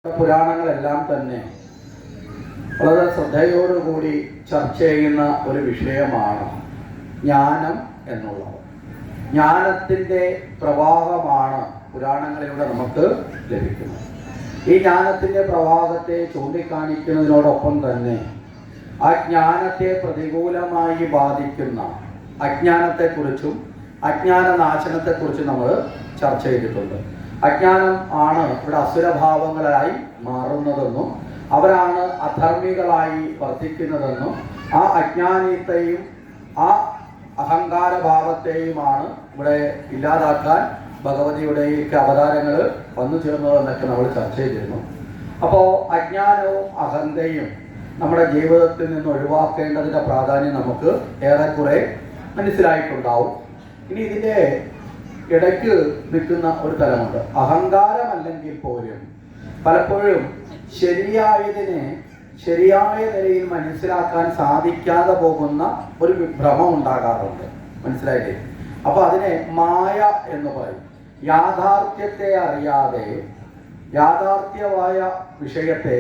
പുരാണങ്ങളെല്ലാം തന്നെ വളരെ ശ്രദ്ധയോടുകൂടി ചർച്ച ചെയ്യുന്ന ഒരു വിഷയമാണ് ജ്ഞാനം എന്നുള്ളത്. ജ്ഞാനത്തിൻ്റെ പ്രവാഹമാണ് പുരാണങ്ങളിലൂടെ നമുക്ക് ലഭിക്കുന്നത്. ഈ ജ്ഞാനത്തിൻ്റെ പ്രവാഹത്തെ ചൂണ്ടിക്കാണിക്കുന്നതിനോടൊപ്പം തന്നെ ആ ജ്ഞാനത്തെ പ്രതികൂലമായി ബാധിക്കുന്ന അജ്ഞാനത്തെക്കുറിച്ചും അജ്ഞാനനാശനത്തെക്കുറിച്ചും നമ്മൾ ചർച്ച ചെയ്തിട്ടുണ്ട്. അജ്ഞാനം ആണ് ഇവിടെ അസുരഭാവങ്ങളായി മാറുന്നതെന്നും അവരാണ് അധർമ്മികളായി വർദ്ധിക്കുന്നതെന്നും ആ അജ്ഞാനത്തെയും ആ അഹങ്കാരഭാവത്തെയുമാണ് ഇവിടെ ഇല്ലാതാക്കാൻ ഭഗവതിയുടെ അവതാരങ്ങൾ വന്നു ചേർന്നതെന്നൊക്കെ നമ്മൾ ചർച്ച ചെയ്തിരുന്നു. അപ്പോൾ അജ്ഞാനവും അഹന്തയും നമ്മുടെ ജീവിതത്തിൽ നിന്ന് ഒഴിവാക്കേണ്ടതിൻ്റെ പ്രാധാന്യം നമുക്ക് ഏറെക്കുറെ മനസ്സിലായിട്ടുണ്ടാവും. ഇനി ഇതിൻ്റെ ഇടയ്ക്ക് നിൽക്കുന്ന ഒരു തലമുണ്ട്. അഹങ്കാരമല്ലെങ്കിൽ പോലും പലപ്പോഴും ശരിയായതിനെ ശരിയായ നിലയിൽ മനസ്സിലാക്കാൻ സാധിക്കാതെ പോകുന്ന ഒരു ഭ്രമം ഉണ്ടാകാറുണ്ട്. മനസ്സിലായില്ലേ? അപ്പോൾ അതിനെ മായ എന്ന് പറയും. യാഥാർത്ഥ്യത്തെ അറിയാതെ യാഥാർത്ഥ്യമായ വിഷയത്തെ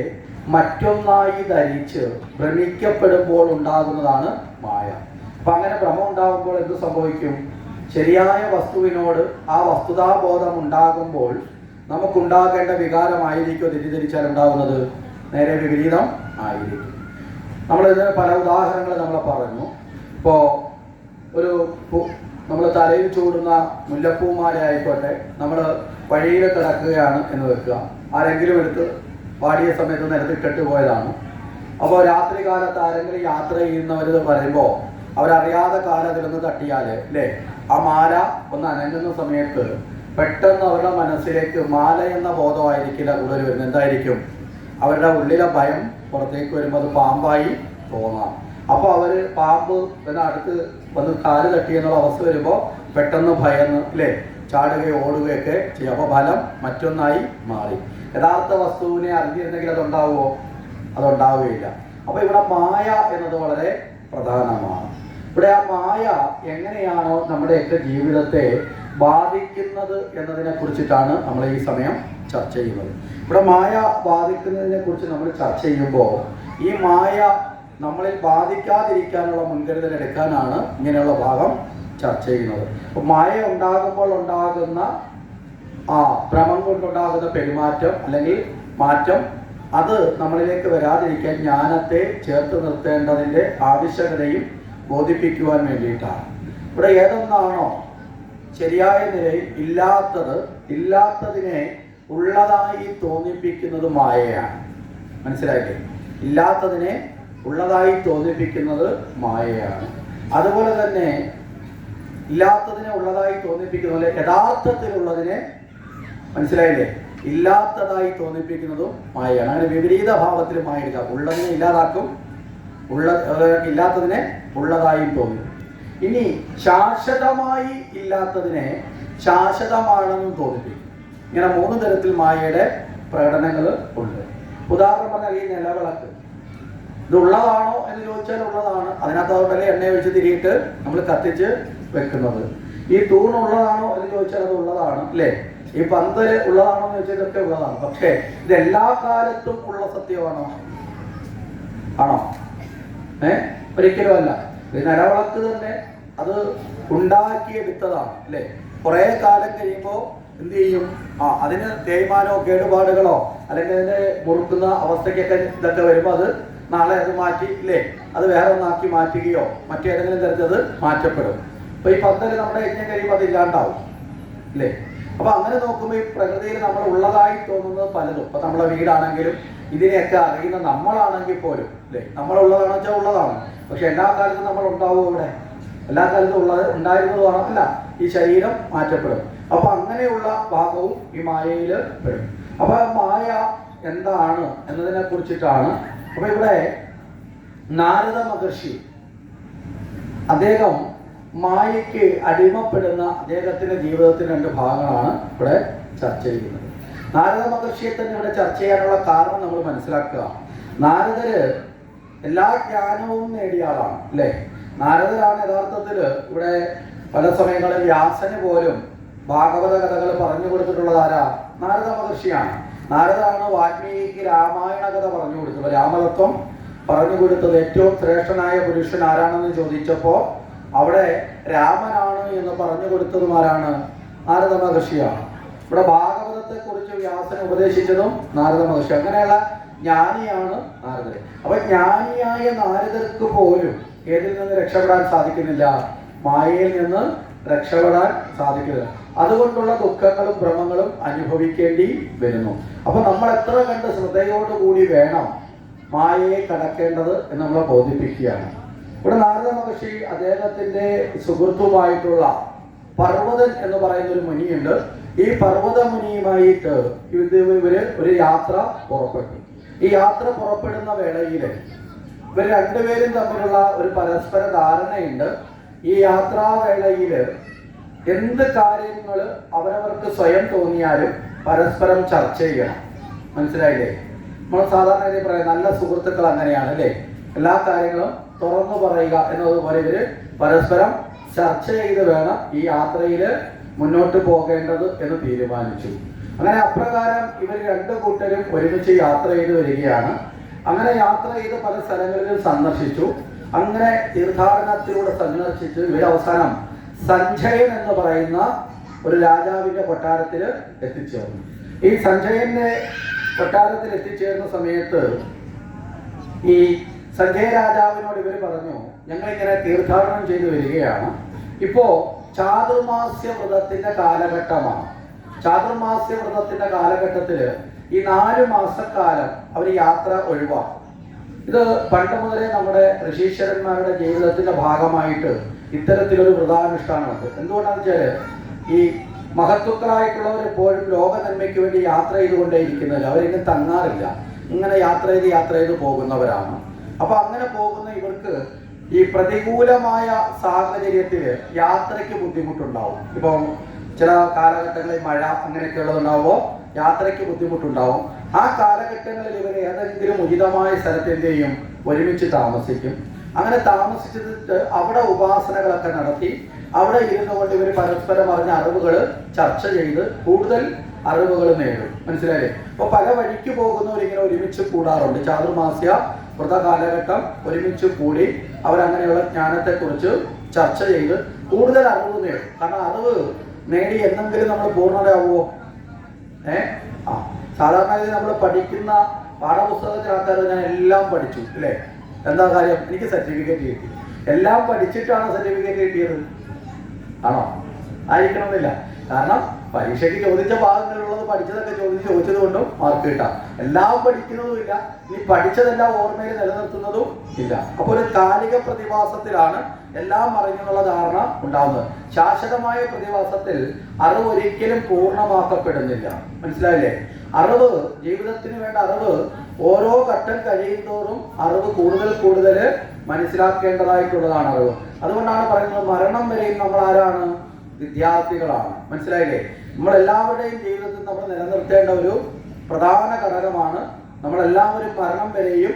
മറ്റൊന്നായി ധരിച്ച് ഭ്രമിക്കപ്പെടുമ്പോൾ ഉണ്ടാകുന്നതാണ് മായ. അപ്പം അങ്ങനെ ഭ്രമം ഉണ്ടാകുമ്പോൾ എന്ത് സംഭവിക്കും? ശരിയായ വസ്തുവിനോട് ആ വസ്തുതാബോധം ഉണ്ടാകുമ്പോൾ നമുക്കുണ്ടാകേണ്ട വികാരമായിരിക്കും തെറ്റിദ്ധരിച്ചാൽ ഉണ്ടാകുന്നത് നേരെ വിപരീതം ആയിരിക്കും. നമ്മളിതിന് പല ഉദാഹരണങ്ങൾ നമ്മൾ പറഞ്ഞു. ഇപ്പോൾ നമ്മൾ തലയിൽ ചൂടുന്ന മുല്ലപ്പൂമാല ആയിക്കോട്ടെ, നമ്മൾ വഴിയിൽ കിടക്കുകയാണ് എന്ന് വെക്കുക. ആരെങ്കിലും എടുത്ത് പാടിയ സമയത്ത് നിരത്തിട്ടിട്ട് പോയതാണ്. അപ്പോൾ രാത്രി കാലത്ത് ആരെങ്കിലും യാത്ര ചെയ്യുന്നവർ പറയുമ്പോൾ അവരറിയാതെ കാലത്തിലൊന്ന് തട്ടിയാൽ അല്ലേ, ആ മാല ഒന്ന് അനങ്ങുന്ന സമയത്ത് പെട്ടെന്ന് അവരുടെ മനസ്സിലേക്ക് മാല എന്ന ബോധമായിരിക്കില്ല കൂടുതൽ വരുന്നത്. എന്തായിരിക്കും? അവരുടെ ഉള്ളിലെ ഭയം പുറത്തേക്ക് വരുമ്പോൾ അത് പാമ്പായി തോന്നാം. അപ്പോൾ അവർ പാമ്പ് അടുത്ത് വന്ന് കാല് തട്ടി എന്നുള്ള അവസ്ഥ വരുമ്പോൾ പെട്ടെന്ന് ഭയന്ന് അല്ലേ ചാടുകയോ ഓടുകയൊക്കെ ചെയ്യും. അപ്പോൾ ഫലം മറ്റൊന്നായി മാറി. യഥാർത്ഥ വസ്തുവിനെ അറിഞ്ഞിരുന്നെങ്കിൽ അതുണ്ടാവുമോ? അതുണ്ടാവുകയില്ല. അപ്പോൾ ഇവിടെ മായ എന്നത് വളരെ പ്രധാനമാണ്. ഇവിടെ ആ മായ എങ്ങനെയാണോ നമ്മുടെയൊക്കെ ജീവിതത്തെ ബാധിക്കുന്നത് എന്നതിനെ കുറിച്ചിട്ടാണ് നമ്മൾ ഈ സമയം ചർച്ച ചെയ്യുന്നത്. ഇവിടെ മായ ബാധിക്കുന്നതിനെ കുറിച്ച് നമ്മൾ ചർച്ച ചെയ്യുമ്പോൾ ഈ മായ നമ്മളിൽ ബാധിക്കാതിരിക്കാനുള്ള മുൻകരുതൽ എടുക്കാനാണ് ഇങ്ങനെയുള്ള ഭാഗം ചർച്ച ചെയ്യുന്നത്. അപ്പോൾ മായ ഉണ്ടാകുമ്പോൾ ഉണ്ടാകുന്ന ഭ്രമം കൊണ്ടുണ്ടാകുന്ന പെരുമാറ്റം അല്ലെങ്കിൽ മാറ്റം, അത് നമ്മളിലേക്ക് വരാതിരിക്കാൻ ജ്ഞാനത്തെ ചേർത്ത് നിർത്തേണ്ടതിൻ്റെ ആവശ്യകതയും ബോധിപ്പിക്കുവാൻ വേണ്ടിയിട്ടാണ്. ഇവിടെ ഏതൊന്നാണോ ശരിയായ നിലയിൽ ഇല്ലാത്തതിനെ ഉള്ളതായി തോന്നിപ്പിക്കുന്നത് മായയാണ്. മനസ്സിലായില്ലേ? ഇല്ലാത്തതിനെ ഉള്ളതായി തോന്നിപ്പിക്കുന്നത് മായയാണ്. അതുപോലെ തന്നെ ഇല്ലാത്തതിനെ ഉള്ളതായി തോന്നിപ്പിക്കുന്നത് യഥാർത്ഥത്തിലുള്ളതിനെ, മനസ്സിലായില്ലേ, ഇല്ലാത്തതായി തോന്നിപ്പിക്കുന്നതും മായയാണ്. അങ്ങനെ വിപരീത ഭാവത്തിൽ മായ എടുക്കാം. ഉള്ളതിനെ ഇല്ലാതാക്കും, ഇല്ലാത്തതിനെ ഉള്ളതായും തോന്നും. ഇനി ശാശ്വതമായി ഇല്ലാത്തതിനെ ശാശ്വതമാണെന്ന് തോന്നിപ്പിക്കും. ഇങ്ങനെ 3 തരത്തിൽ മായയുടെ പ്രകടനങ്ങൾ ഉണ്ട്. ഉദാഹരണം പറഞ്ഞാൽ ഈ നിലവിളക്ക്, ഇത് ഉള്ളതാണോ എന്ന് ചോദിച്ചാൽ ഉള്ളതാണ്. അതിനകത്ത് അതുപോലെ എണ്ണ ഒഴിച്ച് തിരിയിട്ട് നമ്മൾ കത്തിച്ച് വെക്കുന്നത്. ഈ തൂണുള്ളതാണോ എന്ന് ചോദിച്ചാൽ അത് ഉള്ളതാണ് അല്ലേ. ഈ പന്ത് ഉള്ളതാണോ എന്ന് ചോദിച്ചാൽ ഇതൊക്കെ ഉള്ളതാണ്. പക്ഷേ ഇത് എല്ലാ കാലത്തും ഉള്ള സത്യമാണോ? ആണോ? ഒരിക്കലും അല്ല. ഇത് നിലവിളക്ക് തന്നെ അത് ഉണ്ടാക്കിയെടുത്തതാണ് അല്ലേ. കുറേ കാലം കഴിയുമ്പോൾ എന്ത് ചെയ്യും? അതിന് തേയ്മാനോ കേടുപാടുകളോ അല്ലെങ്കിൽ അതിനെ മുറുക്കുന്ന അവസ്ഥയ്ക്കൊക്കെ ഇതൊക്കെ വരുമ്പോൾ അത് നാളെ അത് മാറ്റി ഇല്ലേ, അത് വേറെ ഒന്നാക്കി മാറ്റുകയോ മറ്റേതെങ്കിലും തരത്തിൽ അത് മാറ്റപ്പെടും. അപ്പോൾ ഈ പന്തൽ നമ്മുടെ യജ്ഞം കഴിയുമ്പോൾ അത് ഇല്ലാണ്ടാവും അല്ലേ. അപ്പോൾ അങ്ങനെ നോക്കുമ്പോൾ ഈ പ്രകൃതിയിൽ നമ്മൾ ഉള്ളതായി തോന്നുന്നത് പലതും. ഇപ്പോൾ നമ്മളെ വീടാണെങ്കിലും ഇതിനെയൊക്കെ അറിയുന്ന നമ്മളാണെങ്കിൽ പോലും അല്ലേ, നമ്മളുള്ളതാണെന്ന് വെച്ചാൽ ഉള്ളതാണ്. പക്ഷെ എല്ലാ കാലത്തും നമ്മൾ ഉണ്ടാവും. ഇവിടെ എല്ലാ കാലത്തും ഉണ്ടായിരുന്നതുമാണ് അല്ല. ഈ ശരീരം മാറ്റപ്പെടും. അപ്പോൾ അങ്ങനെയുള്ള ഭാഗവും ഈ മായയിൽ പെടും. അപ്പോൾ മായ എന്താണ് എന്നതിനെ കുറിച്ചിട്ടാണ്. അപ്പോൾ ഇവിടെ നാരദ മഹർഷി അദ്ദേഹം മായയ്ക്ക് അടിമപ്പെടുന്ന അദ്ദേഹത്തിൻ്റെ ജീവിതത്തിന് 2 ഭാഗങ്ങളാണ് ഇവിടെ ചർച്ച ചെയ്യുന്നത്. നാരദ മഹർഷിയെ തന്നെ ഇവിടെ ചർച്ച ചെയ്യാനുള്ള കാരണം നമ്മൾ മനസ്സിലാക്കുക. നാരദര് എല്ലാ ജ്ഞാനവും നേടിയ ആളാണ് അല്ലേ. നാരദരാണ് യഥാർത്ഥത്തിൽ ഇവിടെ പല സമയങ്ങളിൽ വ്യാസന് പോലും ഭാഗവത കഥകൾ പറഞ്ഞു കൊടുത്തിട്ടുള്ളത് ആരാ? നാരദ മഹർഷിയാണ്. നാരദാണ് വാൽമീകിക്ക് രാമായണ കഥ പറഞ്ഞു കൊടുത്തത്. രാമതത്വം പറഞ്ഞു കൊടുത്തത് ഏറ്റവും ശ്രേഷ്ഠനായ പുരുഷൻ ആരാണെന്ന് ചോദിച്ചപ്പോൾ അവിടെ രാമനാണ് എന്ന് പറഞ്ഞു കൊടുത്തതും ആരാണ്? നാരദ മഹർഷിയാണ്. ഇവിടെ ഭാഗവതത്തെ കുറിച്ച് വ്യാസനെ ഉപദേശിച്ചതും നാരദ മഹർഷി. അങ്ങനെയുള്ള ജ്ഞാനിയാണ് നാരദർ. അപ്പൊ ജ്ഞാനിയായ നാരദർക്ക് പോലും ഏതിൽ നിന്ന് രക്ഷപ്പെടാൻ സാധിക്കുന്നില്ല? മായയിൽ നിന്ന് രക്ഷപ്പെടാൻ സാധിക്കില്ല. അതുകൊണ്ടുള്ള ദുഃഖങ്ങളും ഭ്രമങ്ങളും അനുഭവിക്കേണ്ടി വരുന്നു. അപ്പൊ നമ്മൾ എത്ര കണ്ട് ശ്രദ്ധയോടുകൂടി വേണം മായയെ കടക്കേണ്ടത് എന്ന് നമ്മളെ ബോധിപ്പിക്കുകയാണ്. ഇവിടെ നാരദ മഹർഷി അദ്ദേഹത്തിന്റെ സുഹൃത്തുമായിട്ടുള്ള പർവ്വതൻ എന്ന് പറയുന്ന ഒരു മുനിയുണ്ട്. ഈ പർവ്വത മുനിയുമായിട്ട് ഇവര് ഒരു യാത്ര പുറപ്പെട്ടു. ഈ യാത്ര പുറപ്പെടുന്ന വേളയിൽ ഇവർ രണ്ടുപേരും തമ്മിലുള്ള ഒരു പരസ്പര ധാരണയുണ്ട്. ഈ യാത്രാവേളയിൽ എന്ത് കാര്യങ്ങൾ അവരവർക്ക് സ്വയം തോന്നിയാലും പരസ്പരം ചർച്ച ചെയ്യണം. മനസ്സിലായില്ലേ? നമ്മൾ സാധാരണ പറയാം നല്ല സുഹൃത്തുക്കൾ അങ്ങനെയാണ് അല്ലേ? എല്ലാ കാര്യങ്ങളും തുറന്നു പറയുക എന്നതുപോലെ ഇവര് പരസ്പരം ചർച്ച ചെയ്ത് വേണം ഈ യാത്രയിൽ മുന്നോട്ട് പോകേണ്ടത് എന്ന് തീരുമാനിച്ചു. അങ്ങനെ അപ്രകാരം ഇവർ രണ്ടു കൂട്ടരും ഒരുമിച്ച് യാത്ര ചെയ്ത് വരികയാണ്. അങ്ങനെ യാത്ര ചെയ്ത് പല സ്ഥലങ്ങളിലും സന്ദർശിച്ചു. അങ്ങനെ തീർത്ഥാടനത്തിലൂടെ സന്ദർശിച്ച് ഇവർ അവസാനം സഞ്ജയൻ എന്ന് പറയുന്ന ഒരു രാജാവിന്റെ കൊട്ടാരത്തിൽ എത്തിച്ചേർന്നു. ഈ സഞ്ജയന്റെ കൊട്ടാരത്തിൽ എത്തിച്ചേർന്ന സമയത്ത് ഈ സഞ്ജയ രാജാവിനോട് ഇവർ പറഞ്ഞു, ഞങ്ങളിങ്ങനെ തീർത്ഥാടനം ചെയ്തു വരികയാണ്. ഇപ്പോ ചാതുർമാസ്യ വ്രതത്തിന്റെ കാലഘട്ടമാണ്. ചാതുർമാസ്യ വ്രതത്തിന്റെ കാലഘട്ടത്തിൽ ഈ 4 മാസക്കാലം അവർ യാത്ര ഒഴിവാക്കും. ഇത് പണ്ട് മുതലേ നമ്മുടെ ഋഷീശ്വരന്മാരുടെ ജീവിതത്തിന്റെ ഭാഗമായിട്ട് ഇത്തരത്തിലൊരു വ്രതാനുഷ്ഠാനമുണ്ട്. എന്തുകൊണ്ടാണെന്ന് വെച്ചാൽ ഈ മഹത്വക്കളായിട്ടുള്ളവർ എപ്പോഴും ലോക നന്മയ്ക്ക് വേണ്ടി യാത്ര ചെയ്തുകൊണ്ടേയിരിക്കുന്നില്ല. അവരിങ്ങനെ തങ്ങാറില്ല. ഇങ്ങനെ യാത്ര ചെയ്ത് പോകുന്നവരാണ്. അപ്പൊ അങ്ങനെ പോകുന്ന ഇവർക്ക് ഈ പ്രതികൂലമായ സാഹചര്യത്തിൽ യാത്രയ്ക്ക് ബുദ്ധിമുട്ടുണ്ടാവും. ഇപ്പം ചില കാലഘട്ടങ്ങളിൽ മഴ അങ്ങനെയൊക്കെ ഉള്ളതുണ്ടാവുമ്പോൾ യാത്രയ്ക്ക് ബുദ്ധിമുട്ടുണ്ടാവും. ആ കാലഘട്ടങ്ങളിൽ ഇവർ ഏതെങ്കിലും ഉചിതമായ സ്ഥലത്ത് എന്ത് ചെയ്യും? ഒരുമിച്ച് താമസിക്കും. അങ്ങനെ താമസിച്ചിട്ട് അവിടെ ഉപാസനകളൊക്കെ നടത്തി അവിടെ ഇരുന്നു കൊണ്ട് ഇവർ പരസ്പരം അറിഞ്ഞ അറിവുകൾ ചർച്ച ചെയ്ത് കൂടുതൽ അറിവുകൾ നേടും. മനസ്സിലായില്ലേ? അപ്പൊ പല വഴിക്ക് പോകുന്നവരിങ്ങനെ ഒരുമിച്ച് കൂടാറുണ്ട്. ചാതുർമാസ്യ വ്രത കാലഘട്ടം ഒരുമിച്ച് കൂടി അവരങ്ങനെയുള്ള ജ്ഞാനത്തെക്കുറിച്ച് ചർച്ച ചെയ്ത് കൂടുതൽ അറിവ് നേടും. കാരണം അറിവ് നേടി എന്തെങ്കിലും നമ്മൾ പൂർണ്ണതയാവുമോ? സാധാരണ നമ്മൾ പഠിക്കുന്ന പാഠപുസ്തകത്തിൽ ആൾക്കാർ ഞാൻ എല്ലാം പഠിച്ചു അല്ലേ? എന്താ കാര്യം? എനിക്ക് സർട്ടിഫിക്കറ്റ് കിട്ടി. എല്ലാം പഠിച്ചിട്ടാണ് സർട്ടിഫിക്കറ്റ് കിട്ടിയത് ആണോ? ആയിരിക്കണമെന്നില്ല. കാരണം പരീക്ഷയ്ക്ക് ചോദിച്ച ഭാഗങ്ങളിലുള്ളത് പഠിച്ചതൊക്കെ ചോദിച്ചത് കൊണ്ടും മാർക്ക് കിട്ടാം. എല്ലാം പഠിക്കുന്നതുമില്ല, ഇനി പഠിച്ചതെല്ലാം ഓർമ്മയിൽ നിലനിർത്തുന്നതും ഇല്ല. അപ്പോൾ ഒരു കാലിക പ്രതിഭാസത്തിലാണ് എല്ലാം അറിഞ്ഞെന്നുള്ള ധാരണ ഉണ്ടാവുന്നത്. ശാശ്വതമായ പ്രതിഭാസത്തിൽ അറിവ് ഒരിക്കലും പൂർണ്ണമാക്കപ്പെടുന്നില്ല. മനസ്സിലായില്ലേ? അറിവ്, ജീവിതത്തിന് വേണ്ട അറിവ് ഓരോ ഘട്ടം കഴിയുന്തോറും അറിവ് കൂടുതൽ മനസ്സിലാക്കേണ്ടതായിട്ടുള്ളതാണ് അറിവ്. അതുകൊണ്ടാണ് പറയുന്നത് മരണം വരെയും നമ്മൾ ആരാണ്? വിദ്യാർത്ഥികളാണ്. മനസ്സിലായില്ലേ? നമ്മളെല്ലാവരുടെയും ജീവിതത്തിൽ നമ്മൾ നിലനിർത്തേണ്ട ഒരു പ്രധാന ഘടകമാണ് നമ്മളെല്ലാവരും മരണം വരെയും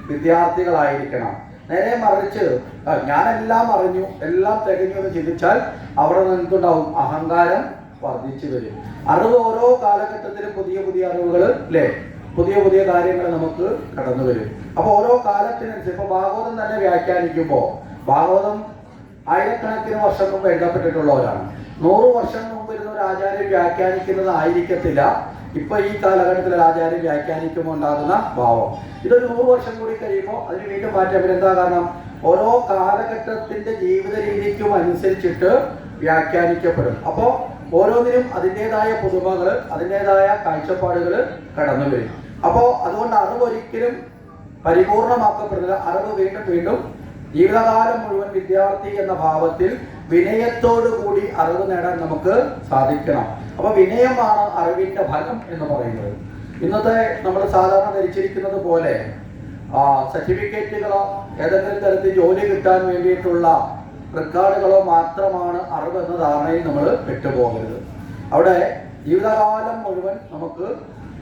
വിദ്യാർത്ഥികളായിരിക്കണം. നേരെ മറിച്ച് ഞാനെല്ലാം അറിഞ്ഞു, എല്ലാം തികഞ്ഞു എന്ന് ചിന്തിച്ചാൽ അവിടെ നിന്നുണ്ടാവും അഹങ്കാരം വർദ്ധിച്ചു വരും. അറിവ് ഓരോ കാലഘട്ടത്തിലും പുതിയ അറിവുകൾ അല്ലേ? പുതിയ കാര്യങ്ങൾ നമുക്ക് കടന്നു വരും. അപ്പൊ ഓരോ കാലത്തിനനുസരിച്ച് ഇപ്പൊ ഭാഗവതം തന്നെ വ്യാഖ്യാനിക്കുമ്പോൾ ഭാഗവതം ആയിരക്കണക്കിന് വർഷം മുമ്പ് എഴുതപ്പെട്ടിട്ടുള്ളവരാണ്. 100 വർഷം മുമ്പ് ഇരുന്ന ഒരു ആചാര്യം വ്യാഖ്യാനിക്കുന്നത് ആയിരിക്കത്തില്ല ഇപ്പൊ ഈ കാലഘട്ടത്തിൽ ആചാര്യം വ്യാഖ്യാനിക്കുമ്പോൾ ഉണ്ടാകുന്ന ഭാവം. ഇതൊരു 100 വർഷം കൂടി കഴിയുമ്പോൾ അതിന് വീണ്ടും മാറ്റം. എന്താ കാരണം? ഓരോ കാലഘട്ടത്തിന്റെ ജീവിത രീതിക്കും അനുസരിച്ചിട്ട് വ്യാഖ്യാനിക്കപ്പെടും. അപ്പോൾ ഓരോന്നിനും അതിൻ്റെതായ പുതുമകൾ, അതിൻ്റെതായ കാഴ്ചപ്പാടുകൾ കടന്നു വരും. അപ്പോൾ അതുകൊണ്ട് അറിവ് ഒരിക്കലും പരിപൂർണമാക്കപ്പെടുന്നില്ല. അറിവ് വീണ്ടും ജീവിതകാലം മുഴുവൻ വിദ്യാർത്ഥി എന്ന ഭാവത്തിൽ വിനയത്തോടു കൂടി അറിവ് നേടാൻ നമുക്ക് സാധിക്കണം. അപ്പൊ വിനയമാണ് അറിവിന്റെ ഫലം എന്ന് പറയുന്നത്. ഇന്നത്തെ നമ്മൾ സാധാരണ ധരിച്ചിരിക്കുന്നത് പോലെ സർട്ടിഫിക്കറ്റുകളോ ഏതെങ്കിലും തരത്തിൽ ജോലി കിട്ടാൻ വേണ്ടിയിട്ടുള്ള റെക്കോർഡുകളോ മാത്രമാണ് അറിവ് എന്ന ധാരണയിൽ നമ്മൾ പെട്ടുപോകരുത്. അവിടെ ജീവിതകാലം മുഴുവൻ നമുക്ക്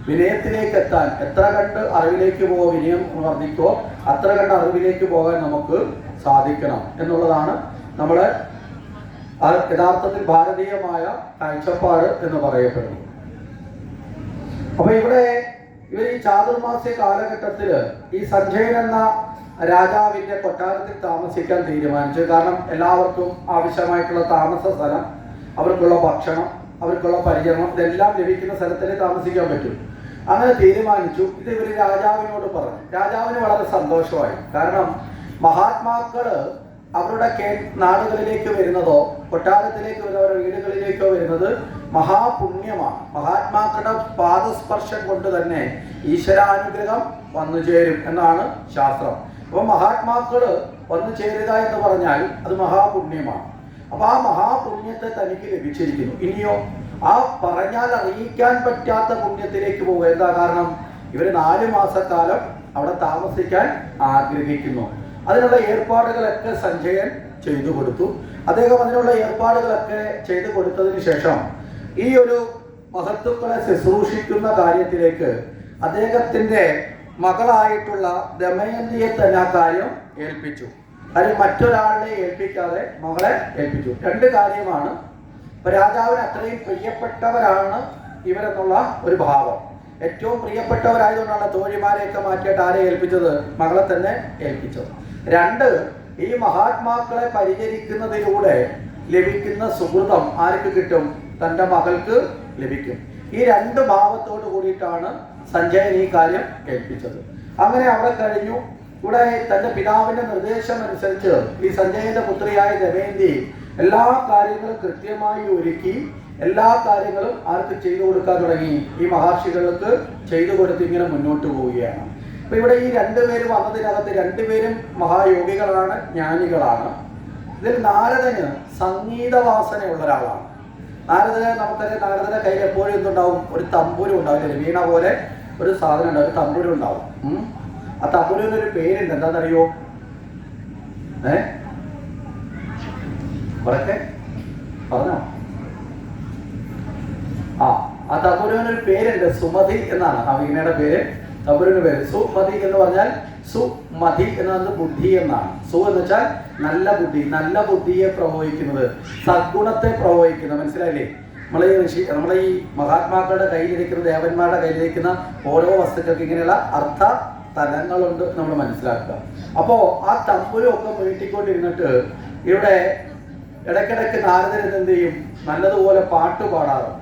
വിനയത്തിലേക്ക് എത്താൻ എത്ര കണ്ട് അറിവിലേക്ക് വിനയം വർദ്ധിക്കുമോ അത്ര കണ്ട് അറിവിലേക്ക് പോകാൻ നമുക്ക് സാധിക്കണം എന്നുള്ളതാണ് നമ്മുടെ യഥാർത്ഥത്തിൽ ഭാരതീയമായ കാഴ്ചപ്പാട് എന്ന് പറയപ്പെടുന്നത്. അപ്പൊ ഇവിടെ ഇവർ ഈ ചാതുർമാസ്യ കാലഘട്ടത്തിൽ ഈ സഞ്ജയൻ എന്ന രാജാവിന്റെ കൊട്ടാരത്തിൽ താമസിക്കാൻ തീരുമാനിച്ചു. കാരണം എല്ലാവർക്കും ആവശ്യമായിട്ടുള്ള താമസ സ്ഥലം, അവർക്കുള്ള ഭക്ഷണം, അവർക്കുള്ള പരിചരണം ഇതെല്ലാം ലഭിക്കുന്ന സ്ഥലത്തിലേ താമസിക്കാൻ പറ്റും. അങ്ങനെ തീരുമാനിച്ചു. ഇത് ഇവർ രാജാവിനോട് പറഞ്ഞു. രാജാവിന് വളരെ സന്തോഷമായി. കാരണം മഹാത്മാക്കള് അവരുടെ നാടുകളിലേക്ക് വരുന്നതോ കൊട്ടാരത്തിലേക്ക് വരുന്നവരുടെ വീടുകളിലേക്കോ വരുന്നത് മഹാപുണ്യമാണ്. മഹാത്മാക്കളുടെ പാദസ്പർശം കൊണ്ട് തന്നെ ഈശ്വരാനുഗ്രഹം വന്നു ചേരും എന്നാണ് ശാസ്ത്രം. അപ്പോൾ മഹാത്മാക്കള് വന്നു ചേരുക എന്ന് പറഞ്ഞാൽ അത് മഹാപുണ്യമാണ്. അപ്പൊ ആ മഹാപുണ്യത്തെ തനിക്ക് ലഭിച്ചിരിക്കുന്നു. ഇനിയോ ആ പറഞ്ഞാൽ അറിയിക്കാൻ പറ്റാത്ത പുണ്യത്തിലേക്ക് പോകുക. എന്താ കാരണം? ഇവര് 4 മാസക്കാലം അവിടെ താമസിക്കാൻ ആഗ്രഹിക്കുന്നു. അതിനുള്ള ഏർപ്പാടുകളൊക്കെ സഞ്ജയൻ ചെയ്തു കൊടുത്തു. അദ്ദേഹം അതിനുള്ള ഏർപ്പാടുകളൊക്കെ ചെയ്തു കൊടുത്തതിന് ശേഷം ഈ ഒരു മഹത്തുക്കളെ ശുശ്രൂഷിക്കുന്ന കാര്യത്തിലേക്ക് അദ്ദേഹത്തിന്റെ മകളായിട്ടുള്ള ദമയന്തിയെ തന്നെ ആ കാര്യം ഏൽപ്പിച്ചു. കാര്യം മറ്റൊരാളെ ഏൽപ്പിക്കാതെ മകളെ ഏൽപ്പിച്ചു. 2 കാര്യമാണ്. ഇപ്പൊ രാജാവിന് അത്രയും പ്രിയപ്പെട്ടവരാണ് ഇവരെന്നുള്ള ഒരു ഭാവം. ഏറ്റവും പ്രിയപ്പെട്ടവരായതുകൊണ്ടാണ് തോഴിമാരെയൊക്കെ മാറ്റിയിട്ട് ആരെ ഏൽപ്പിച്ചത്? മകളെ തന്നെ ഏൽപ്പിച്ചത്. 2, ഈ മഹാത്മാക്കളെ പരിചരിക്കുന്നതിലൂടെ ലഭിക്കുന്ന സുഹൃതം ആർക്ക് കിട്ടും? തൻ്റെ മകൾക്ക് ലഭിക്കും. ഈ 2 ഭാവത്തോട് കൂടിയിട്ടാണ് സഞ്ജയൻ ഈ കാര്യം ഏൽപ്പിച്ചത്. അങ്ങനെ അവിടെ കഴിഞ്ഞു. ഇവിടെ തൻ്റെ പിതാവിന്റെ നിർദ്ദേശം അനുസരിച്ച് ഈ സഞ്ജയന്റെ പുത്രിയായ ദമയന്തി എല്ലാ കാര്യങ്ങളും കൃത്യമായി ഒരുക്കി എല്ലാ കാര്യങ്ങളും ആർക്ക് ചെയ്തു കൊടുക്കാൻ തുടങ്ങി? ഈ മഹർഷികൾക്ക് ചെയ്തു കൊടുത്ത് ഇങ്ങനെ മുന്നോട്ട് പോവുകയാണ്. അപ്പൊ ഇവിടെ ഈ 2 പേര് വന്നതിനകത്ത് 2 പേരും മഹായോഗികളാണ്, ജ്ഞാനികളാണ്. ഇതിൽ നാരദന് സംഗീതവാസനയുള്ള ഒരാളാണ്. നമുക്കറിയാം, നാരദന്റെ കയ്യിൽ എപ്പോഴും എന്തുണ്ടാവും? ഒരു തമ്പുരു ഉണ്ടാവില്ല, വീണ പോലെ ഒരു സാധനം ഉണ്ടാവും, ഒരു തമ്പുരു ഉണ്ടാവും. ആ തമ്പുരുവിന് ഒരു പേരുണ്ട്. എന്താണെന്നറിയോ? പറക്കെ പറഞ്ഞോ? ആ തമ്പുരുവിനൊരു പേരുണ്ട്, സുമതി എന്നാണ് ആ വീണയുടെ പേര്. തമ്പുരുവിന്റെ പേര് സുമതി എന്ന് പറഞ്ഞാൽ സുമതി എന്നത് ബുദ്ധി എന്നാണ്. സു എന്ന് വെച്ചാൽ നല്ല ബുദ്ധി, നല്ല ബുദ്ധിയെ പ്രവഹിക്കുന്നത്, സദ്ഗുണത്തെ പ്രവഹിക്കുന്നത്. മനസ്സിലായില്ലേ? നമ്മളെ ഈ മഹാത്മാക്കളുടെ കയ്യിലിരിക്കുന്ന, ദേവന്മാരുടെ കയ്യിലിരിക്കുന്ന ഓരോ വസ്തുക്കൾക്ക് ഇങ്ങനെയുള്ള അർത്ഥ തലങ്ങളുണ്ട് നമ്മൾ മനസ്സിലാക്കുക. അപ്പോ ആ തമ്പുരൊക്കെ വീട്ടിക്കൊണ്ടിരുന്നിട്ട് ഇവിടെ ഇടയ്ക്കിടയ്ക്ക് നാരദൻ എന്ത് ചെയ്യും? നല്ലതുപോലെ പാട്ട് പാടാറുണ്ട്.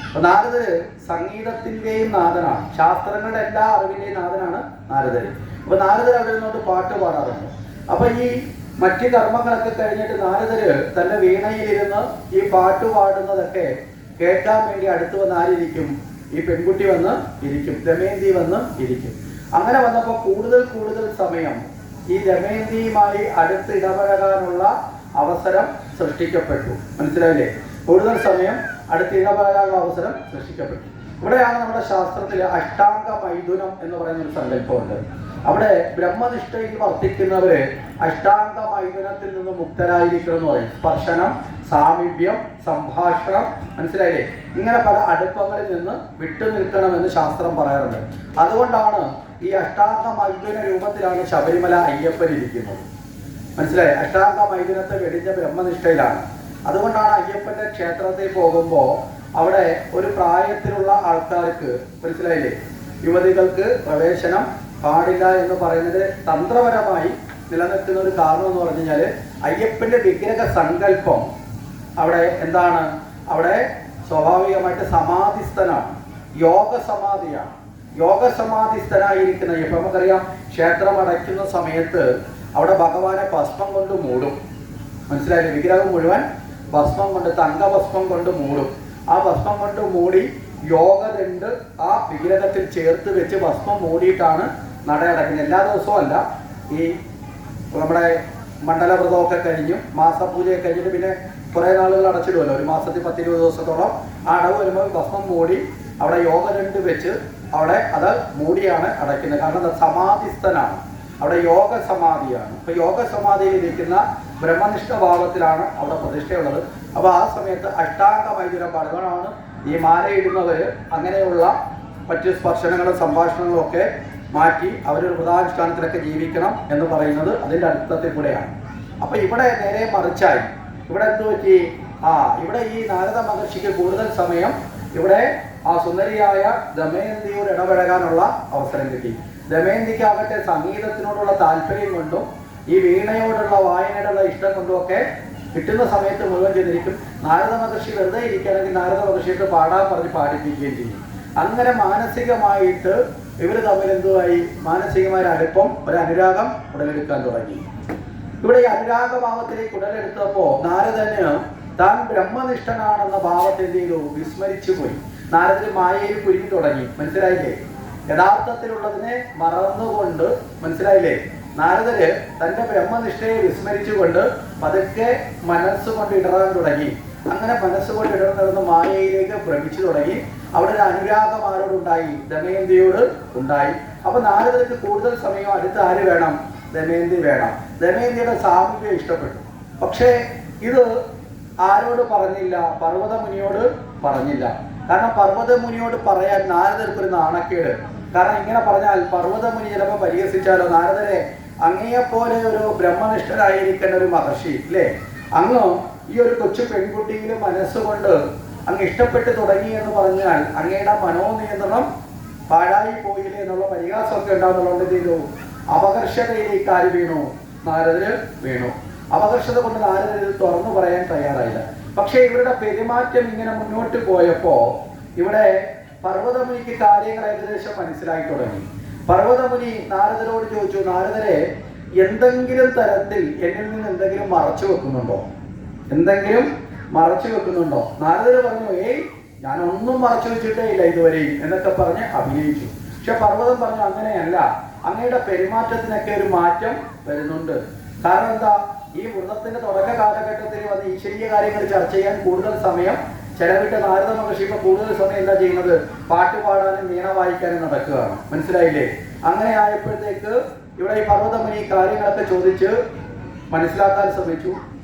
അപ്പൊ നാരദര് സംഗീതത്തിന്റെയും നാഥനാണ്, ശാസ്ത്രങ്ങളുടെ എല്ലാ അറിവിന്റെയും നാഥനാണ് നാരദര്. അപ്പൊ നാരദർ അവിടെ നിന്നോട്ട് പാട്ട് പാടാറുണ്ട്. അപ്പൊ ഈ മറ്റ് കർമ്മങ്ങളൊക്കെ കഴിഞ്ഞിട്ട് നാരദര് തന്റെ വീണയിലിരുന്ന് ഈ പാട്ട് പാടുന്നതൊക്കെ കേൾക്കാൻ വേണ്ടി അടുത്ത് വന്ന് ആരിയ്ക്കും? ഈ പെൺകുട്ടി വന്ന് ഇരിക്കും, ദമയന്തി വന്ന് ഇരിക്കും. അങ്ങനെ വന്നപ്പോൾ കൂടുതൽ സമയം ഈ ദമയന്തിയുമായി അടുത്ത് ഇടപഴകാനുള്ള അവസരം സൃഷ്ടിക്കപ്പെട്ടു. മനസ്സിലായില്ലേ? കൂടുതൽ സമയം അടുത്ത് ഇടപഴകാനുള്ള അവസരം സൃഷ്ടിക്കപ്പെട്ടു. ഇവിടെയാണ് നമ്മുടെ ശാസ്ത്രത്തിൽ അഷ്ടാംഗ മൈഥുനം എന്ന് പറയുന്ന ഒരു സങ്കല്പമുണ്ട്. അവിടെ ബ്രഹ്മനിഷ്ഠയിൽ വർത്തിക്കുന്നവര് അഷ്ടാംഗ മൈഥുനത്തിൽ നിന്ന് മുക്തരായിരിക്കണം എന്ന് പറയും. സ്പർശനം, സാമീപ്യം, സംഭാഷണം, മനസ്സിലായില്ലേ? ഇങ്ങനെ പല അടുപ്പങ്ങളിൽ നിന്ന് വിട്ടുനിൽക്കണമെന്ന് ശാസ്ത്രം പറയാറുണ്ട്. അതുകൊണ്ടാണ് ഈ അഷ്ടാംഗ മൈഥുന രൂപത്തിലാണ് ശബരിമല അയ്യപ്പൻ ഇരിക്കുന്നത്. മനസ്സിലായി? അഷ്ടാംഗ മൈഥുനത്തെ വെടിഞ്ഞ ബ്രഹ്മനിഷ്ഠയിലാണ്. അതുകൊണ്ടാണ് അയ്യപ്പന്റെ ക്ഷേത്രത്തിൽ പോകുമ്പോൾ അവിടെ ഒരു പ്രായത്തിലുള്ള ആൾക്കാർക്ക്, മനസ്സിലായില്ലേ, യുവതികൾക്ക് പ്രവേശനം പാടില്ല എന്ന് പറയുന്നത് തന്ത്രപരമായി നിലനിൽക്കുന്ന ഒരു കാരണം എന്ന് പറഞ്ഞു കഴിഞ്ഞാൽ അയ്യപ്പന്റെ വിഗ്രഹ സങ്കല്പം അവിടെ എന്താണ്? അവിടെ സ്വാഭാവികമായിട്ട് സമാധിസ്ഥനാണ്, യോഗസമാധിയാണ്. യോഗസമാധിസ്ഥനായിരിക്കുന്ന അയ്യപ്പൻ, നമുക്കറിയാം ക്ഷേത്രം അടയ്ക്കുന്ന സമയത്ത് അവിടെ ഭഗവാനെ ഭസ്മം കൊണ്ട് മൂടും. മനസ്സിലായില്ലേ? വിഗ്രഹം മുഴുവൻ ഭസ്മം കൊണ്ട്, തങ്കഭസ്മം കൊണ്ട് മൂടും. ആ ഭസ്മം കൊണ്ട് മൂടി യോഗദണ്ഡ് ആ വിഗ്രഹത്തിൽ ചേർത്ത് വെച്ച് ഭസ്മം മൂടിയിട്ടാണ് നട അടയ്ക്കുന്നത്. എല്ലാ ദിവസവും അല്ല. ഈ നമ്മുടെ മണ്ഡലവ്രതമൊക്കെ കഴിഞ്ഞു, മാസപൂജയൊക്കെ കഴിഞ്ഞിട്ട് പിന്നെ കുറേ നാളുകൾ അടച്ചിടുമല്ലോ, ഒരു മാസത്തിൽ 10-20 ദിവസത്തോളം. ആ അടവ് വരുമ്പോൾ ഭസ്മം മൂടി അവിടെ യോഗദണ്ഡ് വെച്ച് അവിടെ അത് മൂടിയാണ് അടയ്ക്കുന്നത്. കാരണം അത് സമാധിസ്ഥനാണ്, അവിടെ യോഗ സമാധിയാണ്. അപ്പൊ യോഗ സമാധിയിൽ ഇരിക്കുന്ന ബ്രഹ്മനിഷ്ഠ ഭാവത്തിലാണ് അവിടെ പ്രതിഷ്ഠയുള്ളത്. അപ്പൊ ആ സമയത്ത് അഷ്ടാംഗ മൈഥുനം പാടുന്നതാണ് ഈ മാലയിടുന്നവര് അങ്ങനെയുള്ള മറ്റ് സ്പർശനങ്ങളും സംഭാഷണങ്ങളും ഒക്കെ മാറ്റി അവരൊരു വ്രതാനുഷ്ഠാനത്തിലൊക്കെ ജീവിക്കണം എന്ന് പറയുന്നത് അതിൻ്റെ അർത്ഥത്തിൽ കൂടെയാണ്. അപ്പൊ ഇവിടെ നേരെ മറിച്ചായി. ഇവിടെ എന്ത് പറ്റി? ഇവിടെ ഈ നാരദ മഹർഷിക്ക് കൂടുതൽ സമയം ഇവിടെ ആ സുന്ദരിയായ ദമയന്തിയോട് ഇടപഴകാനുള്ള അവസരം കിട്ടി. ദമയന്തിക്കാകട്ടെ സംഗീതത്തിനോടുള്ള താല്പര്യം കൊണ്ടും ഈ വീണയോടുള്ള വായനയോടുള്ള ഇഷ്ടം കൊണ്ടും ഒക്കെ കിട്ടുന്ന സമയത്ത് മുഴുവൻ ചെയ്തിരിക്കും. നാരദ മഹർഷി വെറുതെ ഇരിക്കുകയാണെങ്കിൽ നാരദ മഹർഷിയിട്ട് പാടാൻ പറഞ്ഞ് പാടിപ്പിക്കുകയും ചെയ്യും. അങ്ങനെ മാനസികമായിട്ട് ഇവർ തമ്മിൽ എന്തുമായി, മാനസികമായ അടുപ്പം, ഒരു അനുരാഗം ഉടലെടുക്കാൻ തുടങ്ങി. ഇവിടെ ഈ അനുരാഗഭാവത്തിലേക്ക് ഉടലെടുത്തപ്പോൾ നാരദന് താൻ ബ്രഹ്മനിഷ്ഠനാണെന്ന ഭാവത്തെ എന്ത് ചെയ്തു, വിസ്മരിച്ചു പോയി. നാരദന് മായയിൽ കുരുങ്ങി തുടങ്ങി. മനസ്സിലായില്ലേ? യഥാർത്ഥത്തിലുള്ളതിനെ മറന്നുകൊണ്ട്, മനസ്സിലായില്ലേ, നാരദര് തന്റെ ബ്രഹ്മനിഷ്ഠയെ വിസ്മരിച്ചുകൊണ്ട് പതുക്കെ മനസ്സുകൊണ്ട് ഇടറാൻ തുടങ്ങി. അങ്ങനെ മനസ്സുകൊണ്ട് ഇടർന്നിടന്ന് മായയിലേക്ക് ഭ്രമിച്ചു തുടങ്ങി. അവിടെ ഒരു അനുരാഗം ആരോടുണ്ടായി, ദമയന്തിയോട് ഉണ്ടായി. അപ്പൊ നാരദർക്ക് കൂടുതൽ സമയം അടുത്ത് ആര് വേണം, ദമയന്തി വേണം. ദമയന്തിയുടെ സാമീപ്യം ഇഷ്ടപ്പെട്ടു. പക്ഷേ ഇത് ആരോട് പറഞ്ഞില്ല, പർവ്വതമുനിയോട് പറഞ്ഞില്ല. കാരണം പർവ്വതമുനിയോട് പറയാൻ നാരദർക്കൊരു നാണക്കേട്. കാരണം ഇങ്ങനെ പറഞ്ഞാൽ പർവ്വതമുനി ചിലപ്പോൾ പരിഹസിച്ചാലോ, നാരദരെ അങ്ങയെപ്പോലെ ഒരു ബ്രഹ്മനിഷ്ഠരായിരിക്കേണ്ട ഒരു മഹർഷി അല്ലേ, അങ്ങ് ഈ ഒരു കൊച്ചു പെൺകുട്ടിയിലെ മനസ്സുകൊണ്ട് അങ്ങ് ഇഷ്ടപ്പെട്ട് തുടങ്ങി എന്ന് പറഞ്ഞാൽ അങ്ങയുടെ മനോനിയന്ത്രണം പാഴായി പോയില്ലേ എന്നുള്ള പരിഹാസമൊക്കെ ഉണ്ടാകുന്നുള്ളത് ചെയ്തു. അപകർഷതയിലേക്ക് ആര് വീണു, നാരദര് വീണു. അപകർഷത കൊണ്ട് നാരദര് തുറന്നു പറയാൻ തയ്യാറായില്ല. പക്ഷേ ഇവരുടെ പെരുമാറ്റം ഇങ്ങനെ മുന്നോട്ട് പോയപ്പോ ഇവിടെ പർവ്വതമുനിക്ക് കാര്യങ്ങൾ ഏകദേശം മനസ്സിലായി തുടങ്ങി. പർവ്വതമുനി നാരദരോട് ചോദിച്ചു, നാരദരെ എന്തെങ്കിലും തരത്തിൽ എന്നിൽ നിന്ന് എന്തെങ്കിലും മറച്ചു വെക്കുന്നുണ്ടോ, എന്തെങ്കിലും മറച്ചു വെക്കുന്നുണ്ടോ? നാരദര് പറഞ്ഞു, ഏയ് ഞാനൊന്നും മറച്ചു വെച്ചിട്ടേ ഇല്ല ഇതുവരെയും എന്നൊക്കെ പറഞ്ഞ് അഭിനയിച്ചു. പക്ഷെ പർവ്വതം പറഞ്ഞു, അങ്ങനെയല്ല, അങ്ങയുടെ പെരുമാറ്റത്തിനൊക്കെ ഒരു മാറ്റം വരുന്നുണ്ട്. കാരണം എന്താ, ഈ വൃതത്തിന്റെ തുടക്ക കാലഘട്ടത്തിൽ വന്ന് ഈശ്വരീയ കാര്യങ്ങൾ ചർച്ച ചെയ്യാൻ കൂടുതൽ സമയം ചെലവിട്ട നാരദ മഹർഷി ഇപ്പൊ കൂടുതൽ സമയം എന്താ ചെയ്യുന്നത്, പാട്ട് പാടാനും വീണ വായിക്കാനും നടക്കുകയാണ്. മനസ്സിലായില്ലേ? അങ്ങനെ ആയപ്പോഴത്തേക്ക് ഇവിടെ ഈ പർവ്വതമുനി കാര്യങ്ങളൊക്കെ ചോദിച്ച് മനസ്സിലാക്കാൻ ശ്രമിച്ചു.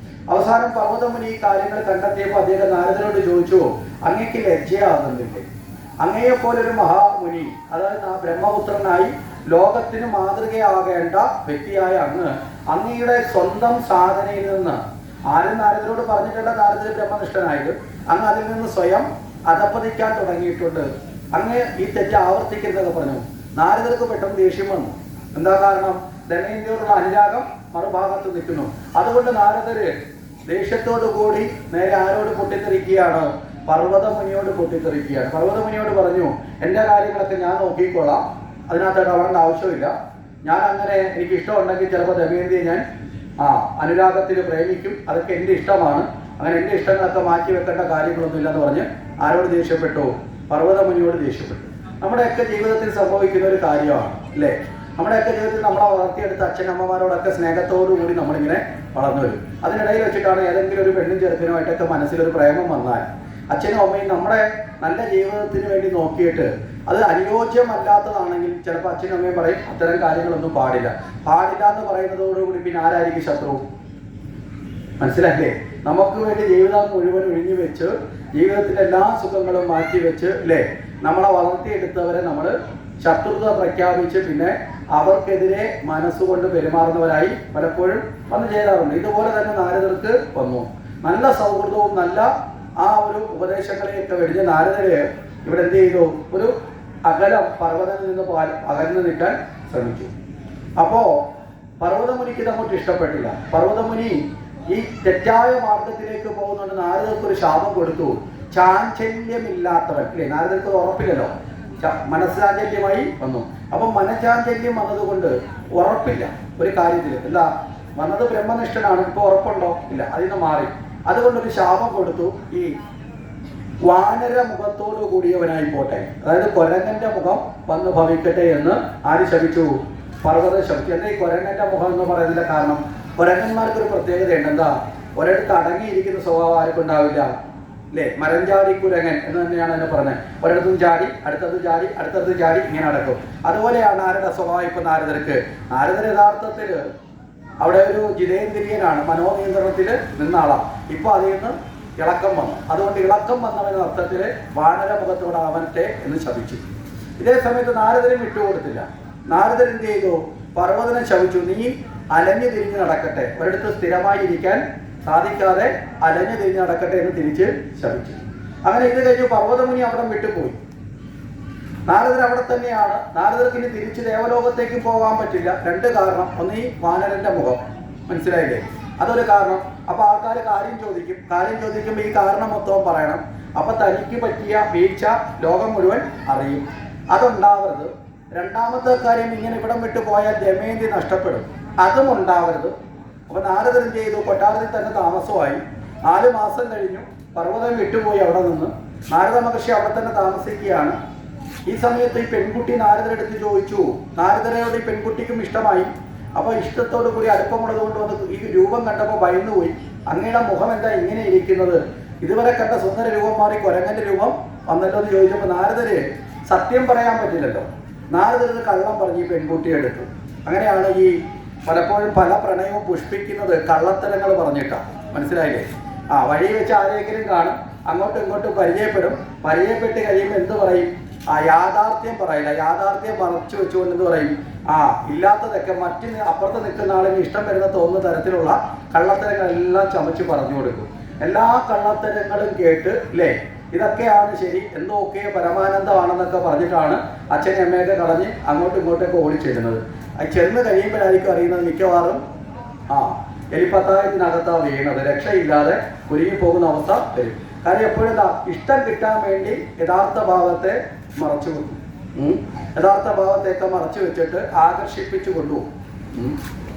അവസാനം പർവ്വതമുനി ഈ കാര്യങ്ങൾ കണ്ടെത്തിയപ്പോൾ അദ്ദേഹം നാരദരോട് ചോദിച്ചു, അങ്ങേക്ക് ലജ്ജയാകുന്നില്ലേ? അങ്ങയെപ്പോലൊരു മഹാമുനി, അതായത് ആ ബ്രഹ്മപുത്രനായി ലോകത്തിന് മാതൃകയാകേണ്ട വ്യക്തിയായ അങ്ങയുടെ സ്വന്തം സാധനയിൽ നിന്ന്, ആരും നാരദരോട് പറഞ്ഞിട്ടുള്ള നാരദര് ബ്രഹ്മനിഷ്ഠനായത്, അങ്ങ് അതിൽ നിന്ന് സ്വയം അധപ്പതിക്കാൻ തുടങ്ങിയിട്ടുണ്ട്. അങ്ങ് ഈ തെറ്റ് ആവർത്തിക്കുന്നതൊക്കെ പറഞ്ഞു. നാരദർക്ക് പെട്ടെന്ന് ദേഷ്യം വന്നു. എന്താ കാരണം, ദമയന്തിയോടുള്ള അനുരാഗം മറുഭാഗത്ത് നിൽക്കുന്നു. അതുകൊണ്ട് നാരദര് ദേഷ്യത്തോടു കൂടി നേരെ ആരോട് പൊട്ടിത്തെറിക്കുകയാണ്, പർവ്വതമുനിയോട് പൊട്ടിത്തെറിക്കുകയാണ്. പർവ്വതമുനിയോട് പറഞ്ഞു, എൻ്റെ കാര്യങ്ങളൊക്കെ ഞാൻ നോക്കിക്കോളാം, അതിനകത്ത് ഇടപെടേണ്ട ആവശ്യമില്ല. ഞാൻ അങ്ങനെ എനിക്ക് ഇഷ്ടമുണ്ടെങ്കിൽ ചിലപ്പോൾ ദമയന്തിയെ ഞാൻ അനുരാഗത്തിൽ പ്രേമിക്കും, അതൊക്കെ എൻ്റെ ഇഷ്ടമാണ്, അങ്ങനെ എൻ്റെ ഇഷ്ടങ്ങളൊക്കെ മാറ്റി വെക്കേണ്ട കാര്യങ്ങളൊന്നും ഇല്ലെന്ന് പറഞ്ഞ് ആരോട് ദേഷ്യപ്പെട്ടു, പർവ്വതമുനിയോട് ദേഷ്യപ്പെട്ടു. നമ്മുടെയൊക്കെ ജീവിതത്തിൽ സംഭവിക്കുന്ന ഒരു കാര്യമാണ് അല്ലേ. നമ്മുടെയൊക്കെ ജീവിതത്തിൽ നമ്മളെ വളർത്തിയെടുത്ത അച്ഛനമ്മമാരോടൊക്കെ സ്നേഹത്തോടു കൂടി നമ്മളിങ്ങനെ വളർന്നു വരും. അതിനിടയിൽ വെച്ചിട്ടാണ് ഏതെങ്കിലും ഒരു പെണ്ണും ചെറുക്കനുമായിട്ടൊക്കെ മനസ്സിലൊരു പ്രേമം വന്നാൽ അച്ഛനും അമ്മയും നമ്മുടെ നല്ല ജീവിതത്തിന് വേണ്ടി നോക്കിയിട്ട് അത് അനുയോജ്യമല്ലാത്തതാണെങ്കിൽ ചിലപ്പോൾ അച്ഛനും അമ്മയും പറയും, അത്തരം കാര്യങ്ങളൊന്നും പാടില്ല. പാടില്ല എന്ന് പറയുന്നതോടുകൂടി പിന്നെ ആരായിരിക്കും ശത്രു? മനസ്സിലായില്ലേ? നമുക്ക് വേണ്ടി ജീവിതം മുഴുവൻ ഒഴിഞ്ഞു വെച്ച് ജീവിതത്തിലെ എല്ലാ സുഖങ്ങളും മാറ്റി വെച്ച് അല്ലേ നമ്മളെ വളർത്തിയെടുത്തവരെ നമ്മൾ ശത്രുത പ്രഖ്യാപിച്ച് പിന്നെ അവർക്കെതിരെ മനസ്സുകൊണ്ട് പെരുമാറുന്നവരായി പലപ്പോഴും വന്ന് ചേരാറുണ്ട്. ഇതുപോലെ തന്നെ നാരദർക്ക് വന്നു. നല്ല സൗഹൃദവും നല്ല ആ ഒരു ഉപദേശങ്ങളെയൊക്കെ വെടിഞ്ഞ് നാരദര് ഇവിടെ എന്ത് ചെയ്തു, ഒരു അകലം പർവ്വതത്തിൽ നിന്ന് അകന്നു നിൽക്കാൻ ശ്രമിച്ചു. അപ്പോ പർവ്വതമുനിക്ക് അങ്ങോട്ട് ഇഷ്ടപ്പെട്ടില്ല. പർവ്വതമുനി ഈ തെറ്റായ മാർഗത്തിലേക്ക് പോകുന്നുണ്ട്. നാരദർക്ക് ഒരു ശാപം കൊടുത്തു, ചാഞ്ചല്യമില്ലാത്തവൻ അല്ലേ. നാരദർക്ക് ഉറപ്പില്ലല്ലോ, മനസ്സാഞ്ചല്യമായി വന്നു. അപ്പം മനഃചാഞ്ചല്യം വന്നതുകൊണ്ട് ഉറപ്പില്ല ഒരു കാര്യത്തിൽ. എന്താ വന്നത്, ബ്രഹ്മനിഷ്ഠനാണ്, ഇപ്പൊ ഉറപ്പുണ്ടോ? ഇല്ല, അതിന് മാറി. അതുകൊണ്ടൊരു ശാപം കൊടുത്തു, ഈ വാനര മുഖത്തോടു കൂടിയവനായി പോട്ടെ, അതായത് കൊരങ്ങന്റെ മുഖം വന്ന് ഭവിക്കട്ടെ എന്ന് ആര് ശപിച്ചു? പർവ്വതം ശപിച്ചു. എന്താ ഈ കൊരങ്ങന്റെ മുഖം എന്ന് പറയുന്നതിന്റെ കാരണം? കൊരങ്ങന്മാർക്കൊരു പ്രത്യേകതയുണ്ട്. എന്താ, ഒരിടത്ത് അടങ്ങിയിരിക്കുന്ന സ്വഭാവം ആർക്കും ഉണ്ടാവില്ല അല്ലേ. മരഞ്ചാടി കുരങ്ങൻ എന്ന് തന്നെയാണ് അതിനെ പറഞ്ഞത്. ഒരിടത്തും ചാടി, അടുത്തത് ചാടി, അടുത്തത് ചാടി, ഇങ്ങനെ നടക്കും. അതുപോലെയാണ് ആരുടെ സ്വഭാവം ഇപ്പൊ നാരദർക്ക്. നാരദർ യഥാർത്ഥത്തിൽ അവിടെ ഒരു ജിതേന്ദ്രിയനാണ്, മനോനിയന്ത്രണത്തിൽ നിന്ന ആളാണ്. ഇപ്പൊ അതിൽ നിന്ന് ഇളക്കം വന്നു. അതുകൊണ്ട് ഇളക്കം വന്നവെന്ന അർത്ഥത്തിൽ വാനര മുഖത്തോടെ അവനത്തെ എന്ന് ശപിച്ചു. ഇതേ സമയത്ത് നാരദരും വിട്ടുകൊടുത്തില്ല. നാരദർ എന്ത് ചെയ്തു, പർവ്വതനെ ശപിച്ചു, നീ അലഞ്ഞു തിരിഞ്ഞ് നടക്കട്ടെ, ഒരിടത്ത് സ്ഥിരമായി ഇരിക്കാൻ സാധിക്കാതെ അലഞ്ഞു തിരിഞ്ഞ് നടക്കട്ടെ എന്ന് തിരിച്ച് ശപിച്ചു. അങ്ങനെ ഇത് കഴിഞ്ഞ് പർവ്വതമുനി അവിടെ വിട്ടുപോയി. നാരദർ അവിടെ തന്നെയാണ്. നാരദർക്ക് ഇനി തിരിച്ച് ദേവലോകത്തേക്ക് പോകാൻ പറ്റില്ല. രണ്ട് കാരണം. ഒന്ന് ഈ വാനരന്റെ മുഖം, മനസ്സിലായില്ലേ, അതൊരു കാരണം. അപ്പൊ ആൾക്കാർ കാര്യം ചോദിക്കുമ്പോൾ ഈ കാരണം മൊത്തവും പറയണം. അപ്പൊ തനിക്ക് പറ്റിയ വീഴ്ച ലോകം മുഴുവൻ അറിയും. അതുണ്ടാവരുത്. രണ്ടാമത്തെ കാര്യം, ഇങ്ങനെ ഇവിടം വിട്ടു പോയാൽ ദമയന്തി നഷ്ടപ്പെടും, അതും ഉണ്ടാവരുത്. അപ്പൊ നാരദൻ ചെയ്തു, കൊട്ടാരത്തിൽ തന്നെ താമസമായി. 4 മാസം കഴിഞ്ഞു, പർവ്വതം വിട്ടുപോയി. അവിടെ നിന്ന് നാരദ മഹർഷി അവിടെ തന്നെ താമസിക്കുകയാണ്. ഈ സമയത്ത് ഈ പെൺകുട്ടി നാരദരെടുത്ത് ചോദിച്ചു. നാരദരോട് ഈ പെൺകുട്ടിക്കും ഇഷ്ടമായി. അപ്പോൾ ഇഷ്ടത്തോടു കൂടി അടുപ്പമുള്ളത് കൊണ്ട് വന്ന് ഈ രൂപം കണ്ടപ്പോൾ ഭയന്നുപോയി. അങ്ങയുടെ മുഖം എന്താ ഇങ്ങനെ ഇരിക്കുന്നത്? ഇതുവരെ കണ്ട സുന്ദര രൂപം മാറി കുരങ്ങന്റെ രൂപം വന്നല്ലോ എന്ന് ചോദിച്ചപ്പോൾ നാരദര് സത്യം പറയാൻ പറ്റില്ലല്ലോ. നാരദര് കള്ളം പറഞ്ഞ് ഈ പെൺകുട്ടിയെ എടുത്തു. അങ്ങനെയാണ് ഈ പലപ്പോഴും പല പ്രണയവും പുഷ്പിക്കുന്നത് കള്ളത്തരങ്ങൾ പറഞ്ഞിട്ടാണ്, മനസ്സിലായില്ലേ? വഴി വെച്ച് ആരെങ്കിലും കാണും, അങ്ങോട്ടും ഇങ്ങോട്ടും പരിചയപ്പെട്ട് കഴിയുമ്പോൾ എന്ത് പറയും? യാഥാർത്ഥ്യം പറയില്ല. യാഥാർത്ഥ്യം മറച്ചു വെച്ചുകൊണ്ട് എന്ത് പറയും? ഇല്ലാത്തതൊക്കെ അപ്പുറത്ത് നിൽക്കുന്ന ആളിന് ഇഷ്ടം വരുന്ന തോന്നുന്ന തരത്തിലുള്ള കള്ളത്തരങ്ങളെല്ലാം ചമച്ച് പറഞ്ഞു കൊടുക്കും. എല്ലാ കള്ളത്തരങ്ങളും കേട്ട് അല്ലേ, ഇതൊക്കെയാണ് ശരി, എന്തൊക്കെ പരമാനന്ദമാണെന്നൊക്കെ പറഞ്ഞിട്ടാണ് അച്ഛനെ അമ്മയൊക്കെ കളഞ്ഞ് അങ്ങോട്ടും ഇങ്ങോട്ടൊക്കെ ഓടിച്ചേരുന്നത്. അത് ചെന്ന് കഴിയുമ്പോഴായിരിക്കും അറിയുന്നത് മിക്കവാറും എലിപ്പത്തായത്തിനകത്താ വീണത്, രക്ഷയില്ലാതെ ഒരുങ്ങി പോകുന്ന അവസ്ഥ വരും. കാര്യം എപ്പോഴും ഇഷ്ടം കിട്ടാൻ വേണ്ടി യഥാർത്ഥ ഭാവത്തെ മറച്ചു വെക്കും. യഥാർത്ഥ ഭാവത്തെയൊക്കെ മറച്ചു വെച്ചിട്ട് ആകർഷിപ്പിച്ചു കൊണ്ടുപോകും.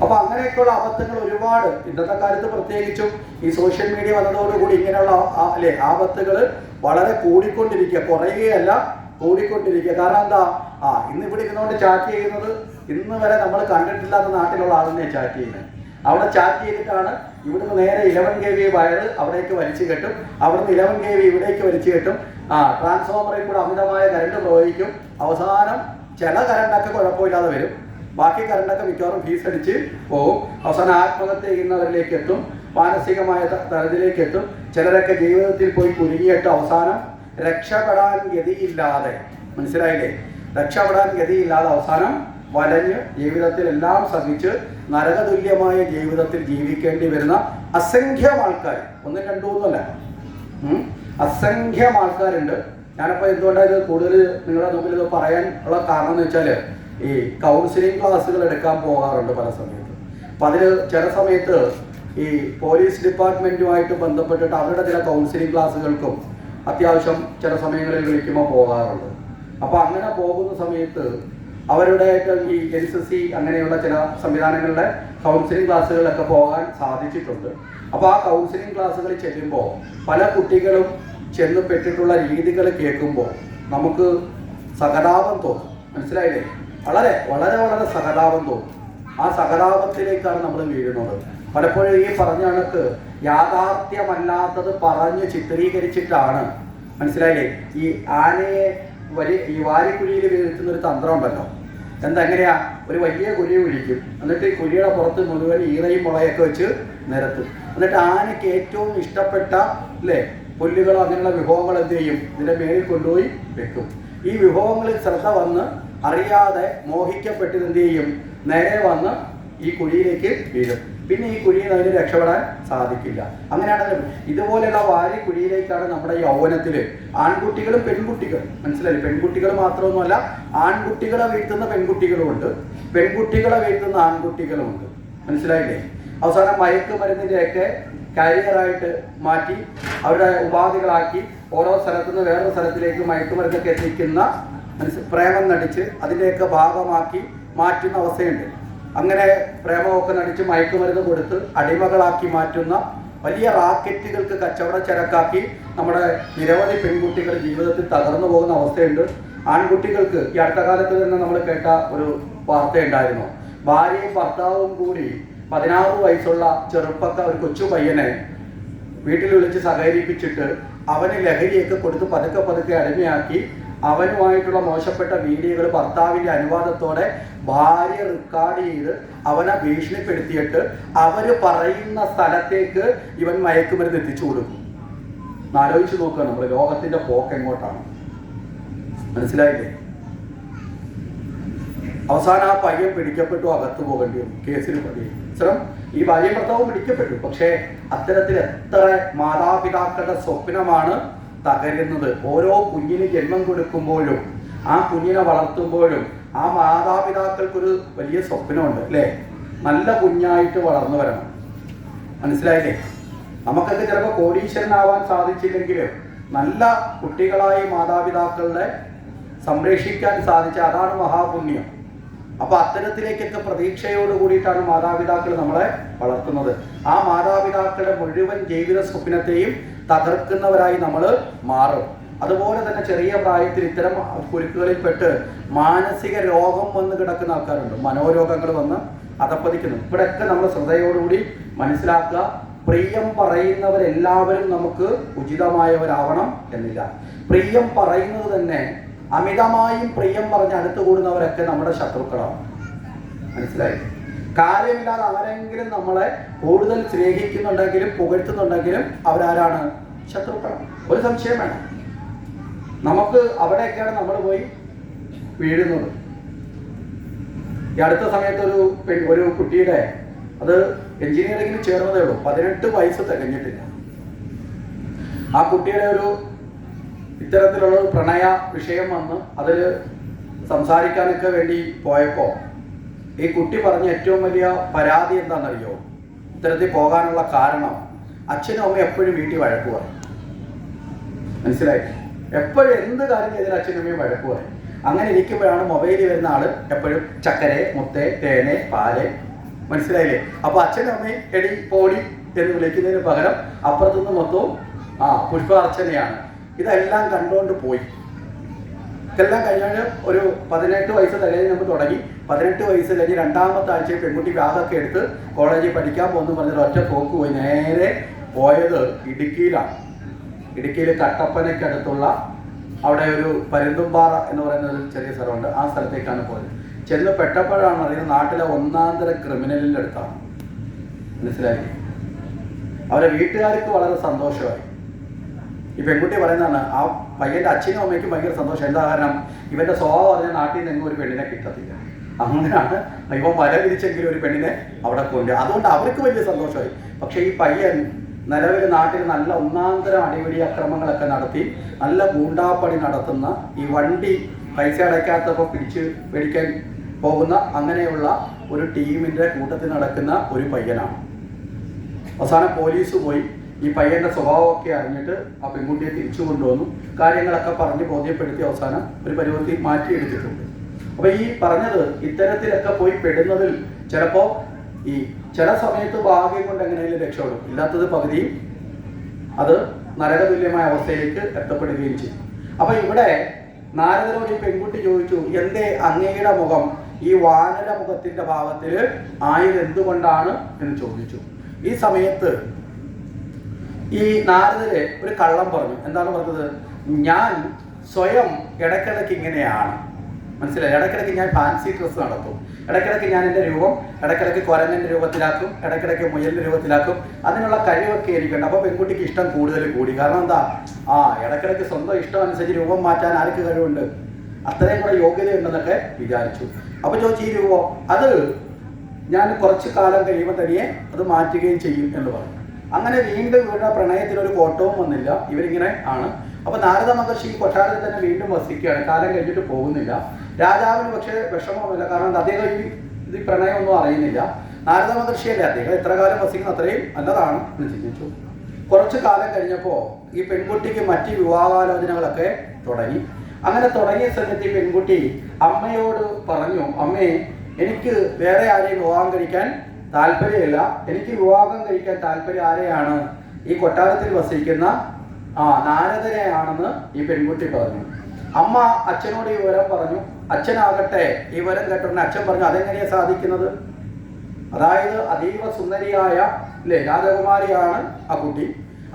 അപ്പൊ അങ്ങനെയൊക്കെയുള്ള അബദ്ധങ്ങൾ ഒരുപാട് ഇന്നത്തെ കാലത്ത് പ്രത്യേകിച്ചും ഈ സോഷ്യൽ മീഡിയ വന്നതോടുകൂടി ഇങ്ങനെയുള്ള ആപത്തുകൾ വളരെ കൂടിക്കൊണ്ടിരിക്കുക, കുറയുകയല്ല കൂടിക്കൊണ്ടിരിക്കുക. കാരണം എന്താ? ഇന്ന് ഇവിടെ ഇരുന്നുകൊണ്ട് ചാറ്റ് ചെയ്യുന്നത് ഇന്ന് വരെ നമ്മൾ കണ്ടിട്ടില്ലാത്ത നാട്ടിലുള്ള ആളിനെ ചാറ്റ് ചെയ്യുന്നത്. അവിടെ ചാറ്റ് ചെയ്തിട്ടാണ് ഇവിടുന്ന് നേരെ 11 kV വയറ് അവിടേക്ക് വലിച്ചു കെട്ടും, അവിടുന്ന് 11 kV ഇവിടേക്ക് വലിച്ചു കെട്ടും. ട്രാൻസ്ഫോമറിൽ കൂടെ അമിതമായ കറണ്ട് പ്രവഹിക്കും. അവസാനം ചില കറണ്ടൊക്കെ കുഴപ്പമില്ലാതെ വരും, ബാക്കി കറണ്ടൊക്കെ മിക്കവാറും ഫീസ് അടിച്ച് പോകും. അവസാനം ആത്മഹത്യ ചെയ്യുന്നവരിലേക്ക് എത്തും, മാനസികമായ തലത്തിലേക്ക് എത്തും. ചിലരൊക്കെ ജീവിതത്തിൽ പോയി കുരുങ്ങിയിട്ട് അവസാനം രക്ഷപ്പെടാൻ ഗതിയില്ലാതെ, മനസ്സിലായില്ലേ, രക്ഷപ്പെടാൻ ഗതിയില്ലാതെ അവസാനം വലഞ്ഞ് ജീവിതത്തിൽ എല്ലാം സഹിച്ച് നരകതുല്യമായ ജീവിതത്തിൽ ജീവിക്കേണ്ടി വരുന്ന അസംഖ്യം ആൾക്കാർ, ഒന്നും രണ്ടൊന്നുമല്ല, അസംഖ്യം ആൾക്കാരുണ്ട്. ഞാനപ്പോൾ എന്തുകൊണ്ടാണ് ഇത് കൂടുതൽ നിങ്ങളുടെ മുമ്പിൽ ഇത് പറയാൻ ഉള്ള കാരണം എന്ന് വെച്ചാൽ, ഈ കൗൺസിലിംഗ് ക്ലാസ്സുകൾ എടുക്കാൻ പോകാറുണ്ട് പല സമയത്ത്. അപ്പം അതിൽ ചില സമയത്ത് ഈ പോലീസ് ഡിപ്പാർട്ട്മെൻറ്റുമായിട്ട് ബന്ധപ്പെട്ടിട്ട് അവരുടെ ചില കൗൺസിലിംഗ് ക്ലാസ്സുകൾക്കും അത്യാവശ്യം ചില സമയങ്ങളിൽ വിളിക്കുമ്പോൾ പോകാറുണ്ട്. അപ്പോൾ അങ്ങനെ പോകുന്ന സമയത്ത് അവരുടെ ഈ NCC അങ്ങനെയുള്ള ചില സംവിധാനങ്ങളുടെ കൗൺസിലിംഗ് ക്ലാസ്സുകളിലൊക്കെ പോകാൻ സാധിച്ചിട്ടുണ്ട്. അപ്പോൾ ആ കൗൺസിലിംഗ് ക്ലാസ്സുകളിൽ ചെല്ലുമ്പോൾ പല കുട്ടികളും ചെന്ന് പെട്ടിട്ടുള്ള രീതികൾ കേൾക്കുമ്പോൾ നമുക്ക് സഹതാപം തോന്നും, മനസ്സിലായില്ലേ? വളരെ വളരെ വളരെ സഹതാപം തോന്നും. ആ സഹതാപത്തിലേക്കാണ് നമ്മൾ വീഴുന്നത്. പലപ്പോഴും ഈ പറഞ്ഞ കണക്ക് യാഥാർത്ഥ്യമല്ലാത്തത് പറഞ്ഞ് ചിത്രീകരിച്ചിട്ടാണ്, മനസ്സിലായില്ലേ, ഈ ആനയെ ഈ വാരിക്കുഴിയിൽ വീഴ്ത്തുന്നൊരു തന്ത്രം ഉണ്ടല്ലോ. എങ്ങനെയാ? ഒരു വലിയ കുഴി കുഴിക്കും, എന്നിട്ട് ഈ കുഴിയുടെ പുറത്ത് മുഴുവൻ ഈറയും മുളയൊക്കെ വെച്ച് നിരത്തും. എന്നിട്ട് ആനയ്ക്ക് ഏറ്റവും ഇഷ്ടപ്പെട്ട അല്ലേ പുല്ലുകളോ അങ്ങനെയുള്ള വിഭവങ്ങൾ എന്ത് ചെയ്യും? ഇതിൻ്റെ മേലിൽ കൊണ്ടുപോയി വെക്കും. ഈ വിഭവങ്ങളിൽ ശ്രദ്ധ വന്ന് അറിയാതെ മോഹിക്കപ്പെട്ട് എന്ത് ചെയ്യും? നേരെ വന്ന് ഈ കുഴിയിലേക്ക് വീഴും. പിന്നെ ഈ കുഴിയിൽ നിന്ന് അതിന് രക്ഷപ്പെടാൻ സാധിക്കില്ല. അങ്ങനെയാണെങ്കിൽ ഇതുപോലെയുള്ള വാരി കുഴിയിലേക്കാണ് നമ്മുടെ യൗവനത്തിൽ ആൺകുട്ടികളും പെൺകുട്ടികളും, മനസ്സിലായില്ലേ? പെൺകുട്ടികൾ മാത്രമൊന്നുമല്ല, ആൺകുട്ടികളെ വീഴ്ത്തുന്ന പെൺകുട്ടികളുമുണ്ട്, പെൺകുട്ടികളെ വീഴ്ത്തുന്ന ആൺകുട്ടികളുമുണ്ട്, മനസ്സിലായില്ലേ? അവസാനം മയക്കുമരുന്നിൻ്റെയൊക്കെ കാരിയറായിട്ട് മാറ്റി അവരുടെ ഉപാധികളാക്കി ഓരോ സ്ഥലത്തുനിന്ന് വേറൊരു സ്ഥലത്തിലേക്ക് മയക്കുമരുന്നൊക്കെ എത്തിക്കുന്ന പ്രേമം നടിച്ച് അതിൻ്റെയൊക്കെ ഭാഗമാക്കി മാറ്റുന്ന അവസ്ഥയുണ്ട്. അങ്ങനെ പ്രേമമൊക്കെ നടിച്ച് മയക്കുമരുന്ന് കൊടുത്ത് അടിമകളാക്കി മാറ്റുന്ന വലിയ റാക്കറ്റുകൾക്ക് കച്ചവട ചരക്കാക്കി നമ്മുടെ നിരവധി പെൺകുട്ടികൾ ജീവിതത്തിൽ തകർന്നു പോകുന്ന അവസ്ഥയുണ്ട്. ആൺകുട്ടികൾക്ക് ഈ അടുത്ത കാലത്ത് തന്നെ നമ്മൾ കേട്ട ഒരു വാർത്തയുണ്ടായിരുന്നു. ഭാര്യയും ഭർത്താവും കൂടി 16 വയസ്സുള്ള ഒരു കൊച്ചു പയ്യനെ വീട്ടിൽ വിളിച്ച് സഹകരിപ്പിച്ചിട്ട് അവന് ലഹരിയൊക്കെ കൊടുത്ത് പതുക്കെ പതുക്കെ അടിമയാക്കി അവനുമായിട്ടുള്ള മോശപ്പെട്ട വീഡിയോകൾ ഭർത്താവിൻ്റെ അനുവാദത്തോടെ ഭാര്യ റെക്കോർഡ് ചെയ്ത് അവനെ ഭീഷണിപ്പെടുത്തിയിട്ട് അവർ പറയുന്ന സ്ഥലത്തേക്ക് ഇവൻ മയക്കുമരുന്ന് എത്തിച്ചു കൊടുക്കും. ആലോചിച്ച് നോക്കുക നമ്മൾ ലോകത്തിൻ്റെ പോക്ക് എങ്ങോട്ടാണ്, മനസ്സിലായില്ലേ? അവസാനം ആ പയ്യൻ പിടിക്കപ്പെട്ടു, അകത്ത് പോകേണ്ടി വന്നു, കേസിൽ ഈ ഭാര്യയും ഭർത്താവും പിടിക്കപ്പെട്ടു. പക്ഷേ അത്തരത്തിൽ എത്ര മാതാപിതാക്കളുടെ സ്വപ്നമാണ് തകരുന്നത്. ഓരോ കുഞ്ഞിന് ജന്മം കൊടുക്കുമ്പോഴും ആ കുഞ്ഞിനെ വളർത്തുമ്പോഴും ആ മാതാപിതാക്കൾക്കൊരു വലിയ സ്വപ്നമുണ്ട് അല്ലേ? നല്ല കുഞ്ഞായിട്ട് വളർന്നു വരണം. മനസ്സിലായില്ലേ? നമുക്കൊക്കെ ചിലപ്പോൾ കോടീശ്വരനാവാൻ സാധിച്ചില്ലെങ്കിലും നല്ല കുട്ടികളായി മാതാപിതാക്കളുടെ സംരക്ഷിക്കാൻ സാധിച്ച അതാണ് മഹാപുണ്യം. അപ്പൊ അത്തരത്തിലേക്കൊക്കെ പ്രതീക്ഷയോട് കൂടിയിട്ടാണ് മാതാപിതാക്കൾ നമ്മളെ വളർത്തുന്നത്. ആ മാതാപിതാക്കളുടെ മുഴുവൻ ജീവിത സ്വപ്നത്തെയും തകർക്കുന്നവരായി നമ്മൾ മാറും. അതുപോലെ തന്നെ ചെറിയ പ്രായത്തിൽ ഇത്തരം കുരുക്കുകളിൽപ്പെട്ട് മാനസിക രോഗം വന്ന് കിടക്കുന്ന ആൾക്കാരുണ്ട്. മനോരോഗങ്ങൾ വന്ന് അധപ്പതിക്കുന്നു. ഇവിടെയൊക്കെ നമ്മൾ ശ്രദ്ധയോടുകൂടി മനസ്സിലാക്കുക, പ്രിയം പറയുന്നവരെല്ലാവരും നമുക്ക് ഉചിതമായവരാവണം എന്നില്ല. പ്രിയം പറയുന്നത് തന്നെ അമിതമായും പ്രിയം പറഞ്ഞ് അടുത്തു കൂടുന്നവരൊക്കെ നമ്മുടെ ശത്രുക്കളാണ്. മനസ്സിലായി? കാര്യമില്ലാതെ ആരെങ്കിലും നമ്മളെ കൂടുതൽ സ്നേഹിക്കുന്നുണ്ടെങ്കിലും പുകഴ്ത്തുന്നുണ്ടെങ്കിലും അവരാരാണ്? ശത്രുക്കളാണ്. ഒരു സംശയം വേണം. നമുക്ക് അവിടെയൊക്കെയാണ് നമ്മൾ പോയി വീഴുന്നത്. ഈ അടുത്ത സമയത്ത് ഒരു കുട്ടിയുടെ, അത് എഞ്ചിനീയറിംഗിന് ചേർന്നതേ ഉള്ളൂ, 18 വയസ്സ് തികഞ്ഞിട്ടില്ല. ആ കുട്ടിയുടെ ഇത്തരത്തിലുള്ള ഒരു പ്രണയ വിഷയം വന്ന് അതിൽ സംസാരിക്കാനൊക്കെ വേണ്ടി പോയപ്പോൾ ഈ കുട്ടി പറഞ്ഞ ഏറ്റവും വലിയ പരാതി എന്താണെന്നറിയോ? ഇത്തരത്തിൽ പോകാനുള്ള കാരണം അച്ഛനും അമ്മയും എപ്പോഴും വീട്ടിൽ വഴക്ക് പറയും. മനസ്സിലായി? എപ്പോഴും എന്ത് കാര്യം ചെയ്താലും അച്ഛനും അമ്മയും വഴക്ക് പറയും. അങ്ങനെ ഇരിക്കുമ്പോഴാണ് മൊബൈലിൽ വരുന്ന ആള് എപ്പോഴും ചക്കരെ, മുത്തേ, തേനെ, പാല്. മനസ്സിലായില്ലേ? അപ്പൊ അച്ഛനും അമ്മയും എടി പോടി എന്ന് വിളിക്കുന്നതിന് പകരം അപ്പുറത്തുനിന്ന് മൊത്തവും പുഷ്പാർച്ചനയാണ്. ഇതെല്ലാം കണ്ടുകൊണ്ട് പോയി. ഇതെല്ലാം കഴിഞ്ഞാൽ ഒരു 18 വയസ്സ് തികഞ്ഞ് നമ്മൾ തുടങ്ങി. 18 വയസ്സ് കഴിഞ്ഞ് 2ാമത്തെ ആഴ്ചയിൽ പെൺകുട്ടി ബാഗൊക്കെ എടുത്ത് കോളേജിൽ പഠിക്കാൻ പോകുന്നു പറഞ്ഞിട്ട് ഒറ്റ പോക്ക് പോയി. നേരെ പോയത് ഇടുക്കിയിലാണ്. ഇടുക്കിയിൽ കട്ടപ്പനയ്ക്കടുത്തുള്ള അവിടെ ഒരു പരുന്തുംപാറ എന്ന് പറയുന്ന ഒരു ചെറിയ സ്ഥലമുണ്ട്. ആ സ്ഥലത്തേക്കാണ് പോയത്. ചെന്ന് പെട്ടപ്പോഴാണ് അറിയുന്നത് നാട്ടിലെ 1ാം ക്രിമിനലിൻ്റെ അടുത്താണ്. മനസ്സിലായി? അവരെ വീട്ടുകാർക്ക് വളരെ സന്തോഷമായി. ഈ പെൺകുട്ടി പറയുന്നതാണ്, ആ പയ്യൻ്റെ അച്ഛനും അമ്മയ്ക്കും ഭയങ്കര സന്തോഷം. എന്താ കാരണം? ഇവൻ്റെ സ്വഭാവം പറഞ്ഞാൽ നാട്ടിൽ നിന്ന് എങ്ങും ഒരു പെണ്ണിനെ കിട്ടത്തില്ല. അങ്ങനെയാണ് ഇവൻ വല വിരിച്ചെങ്കിലും ഒരു പെണ്ണിനെ അവിടെ കൊണ്ട്. അതുകൊണ്ട് അവർക്ക് വലിയ സന്തോഷമായി. പക്ഷേ ഈ പയ്യൻ നിലവിൽ നാട്ടിൽ നല്ല 1ാം അടിപിടി അക്രമങ്ങളൊക്കെ നടത്തി നല്ല ഗൂണ്ടാപ്പണി നടത്തുന്ന, ഈ വണ്ടി പൈസ അടയ്ക്കാത്തപ്പോൾ പിടിച്ച് മേടിക്കാൻ പോകുന്ന അങ്ങനെയുള്ള ഒരു ടീമിൻ്റെ കൂട്ടത്തിൽ നടക്കുന്ന ഒരു പയ്യനാണ്. അവസാനം പോലീസ് പോയി ഈ പയ്യൻ്റെ സ്വഭാവമൊക്കെ അറിഞ്ഞിട്ട് ആ പെൺകുട്ടിയെ തിരിച്ചു കൊണ്ടുവന്നു. കാര്യങ്ങളൊക്കെ പറഞ്ഞ് ബോധ്യപ്പെടുത്തി അവസാനം ഒരു പരുവത്തിൽ മാറ്റിയെടുത്തിട്ടുണ്ട്. അപ്പോൾ ഈ പറഞ്ഞത് ഇത്തരത്തിലൊക്കെ പോയി പെടുന്നതിൽ ചിലപ്പോൾ ഈ ചില സമയത്ത് ഭാഗ്യം കൊണ്ട് എങ്ങനെയും രക്ഷപ്പെടും, ഇല്ലാത്തത് പകുതിയും അത് നരകതുല്യമായ അവസ്ഥയിലേക്ക് എത്തപ്പെടുകയും ചെയ്യും. അപ്പൊ ഇവിടെ നാരദരോട് ഈ പെൺകുട്ടി ചോദിച്ചു, എന്തേ അങ്ങയുടെ മുഖം ഈ വാനര മുഖത്തിന്റെ ഭാവത്തിൽ ആയത് എന്തുകൊണ്ടാണ് എന്ന് ചോദിച്ചു. ഈ സമയത്ത് ഈ നാരദര് ഒരു കള്ളം പറഞ്ഞു. എന്താണ് പറഞ്ഞത്? ഞാൻ സ്വയം ഇടയ്ക്കിടയ്ക്ക് ഇങ്ങനെയാണ്. മനസ്സിലായി? ഇടയ്ക്കിടയ്ക്ക് ഞാൻ ഫാൻസി ഡ്രസ്സ് നടത്തും. ഇടയ്ക്കിടയ്ക്ക് ഞാൻ എൻ്റെ രൂപം ഇടയ്ക്കിടയ്ക്ക് കുരങ്ങൻ്റെ രൂപത്തിലാക്കും, ഇടയ്ക്കിടയ്ക്ക് മുയലിൻ്റെ രൂപത്തിലാക്കും. അതിനുള്ള കഴിവൊക്കെ എനിക്കുണ്ട്. അപ്പോൾ പെൺകുട്ടിക്ക് ഇഷ്ടം കൂടുതൽ കൂടി. കാരണം എന്താ? ഇടയ്ക്കിടയ്ക്ക് സ്വന്തം ഇഷ്ടം അനുസരിച്ച് രൂപം മാറ്റാൻ ആർക്ക് കഴിവുണ്ട്? അത്രയും കൂടെ യോഗ്യതയുണ്ടെന്നൊക്കെ വിചാരിച്ചു. അപ്പോൾ ചോദിച്ചു, ഈ രൂപം അത് ഞാൻ കുറച്ച് കാലം കഴിയുമ്പോൾ തനിയെ അത് മാറ്റുകയും ചെയ്യും എന്ന് പറഞ്ഞു. അങ്ങനെ വീണ്ടും ഇവരുടെ പ്രണയത്തിനൊരു കോട്ടവും വന്നില്ല. ഇവരിങ്ങനെ ആണ്. അപ്പൊ നാരദ മഹർഷി കൊട്ടാരത്തിൽ തന്നെ വീണ്ടും വസിക്കുകയാണ്. കാലം കഴിഞ്ഞിട്ട് പോകുന്നില്ല. രാജാവിന് പക്ഷേ വിഷമമൊന്നുമില്ല. കാരണം അദ്ദേഹം ഈ പ്രണയമൊന്നും അറിയുന്നില്ല. നാരദ മഹർഷിയല്ലേ, അദ്ദേഹം എത്ര കാലം വസിക്കുന്ന അത്രയും നല്ലതാണ് എന്ന് ചിന്തിച്ചു. കുറച്ചു കാലം കഴിഞ്ഞപ്പോൾ ഈ പെൺകുട്ടിക്ക് മറ്റ് വിവാഹാലോചനകളൊക്കെ തുടങ്ങി. അങ്ങനെ തുടങ്ങിയ സമയത്ത് ഈ പെൺകുട്ടി അമ്മയോട് പറഞ്ഞു, അമ്മേ, എനിക്ക് വേറെ ആരെയും വിവാഹം കഴിക്കാൻ താല്പര്യമില്ല. എനിക്ക് വിവാഹം കഴിക്കാൻ താല്പര്യം ആരെയാണ്? ഈ കൊട്ടാരത്തിൽ വസിക്കുന്ന നാരദനെയാണെന്ന് ഈ പെൺകുട്ടി പറഞ്ഞു. അമ്മ അച്ഛനോട് ഈ വിവരം പറഞ്ഞു. അച്ഛനാകട്ടെ ഈ വിവരം കേട്ടോണ്ട് അച്ഛൻ പറഞ്ഞു, അതെങ്ങനെയാണ് സാധിക്കുന്നത്? അതായത് അതീവ സുന്ദരിയായ രാജകുമാരിയാണ് ആ കുട്ടി.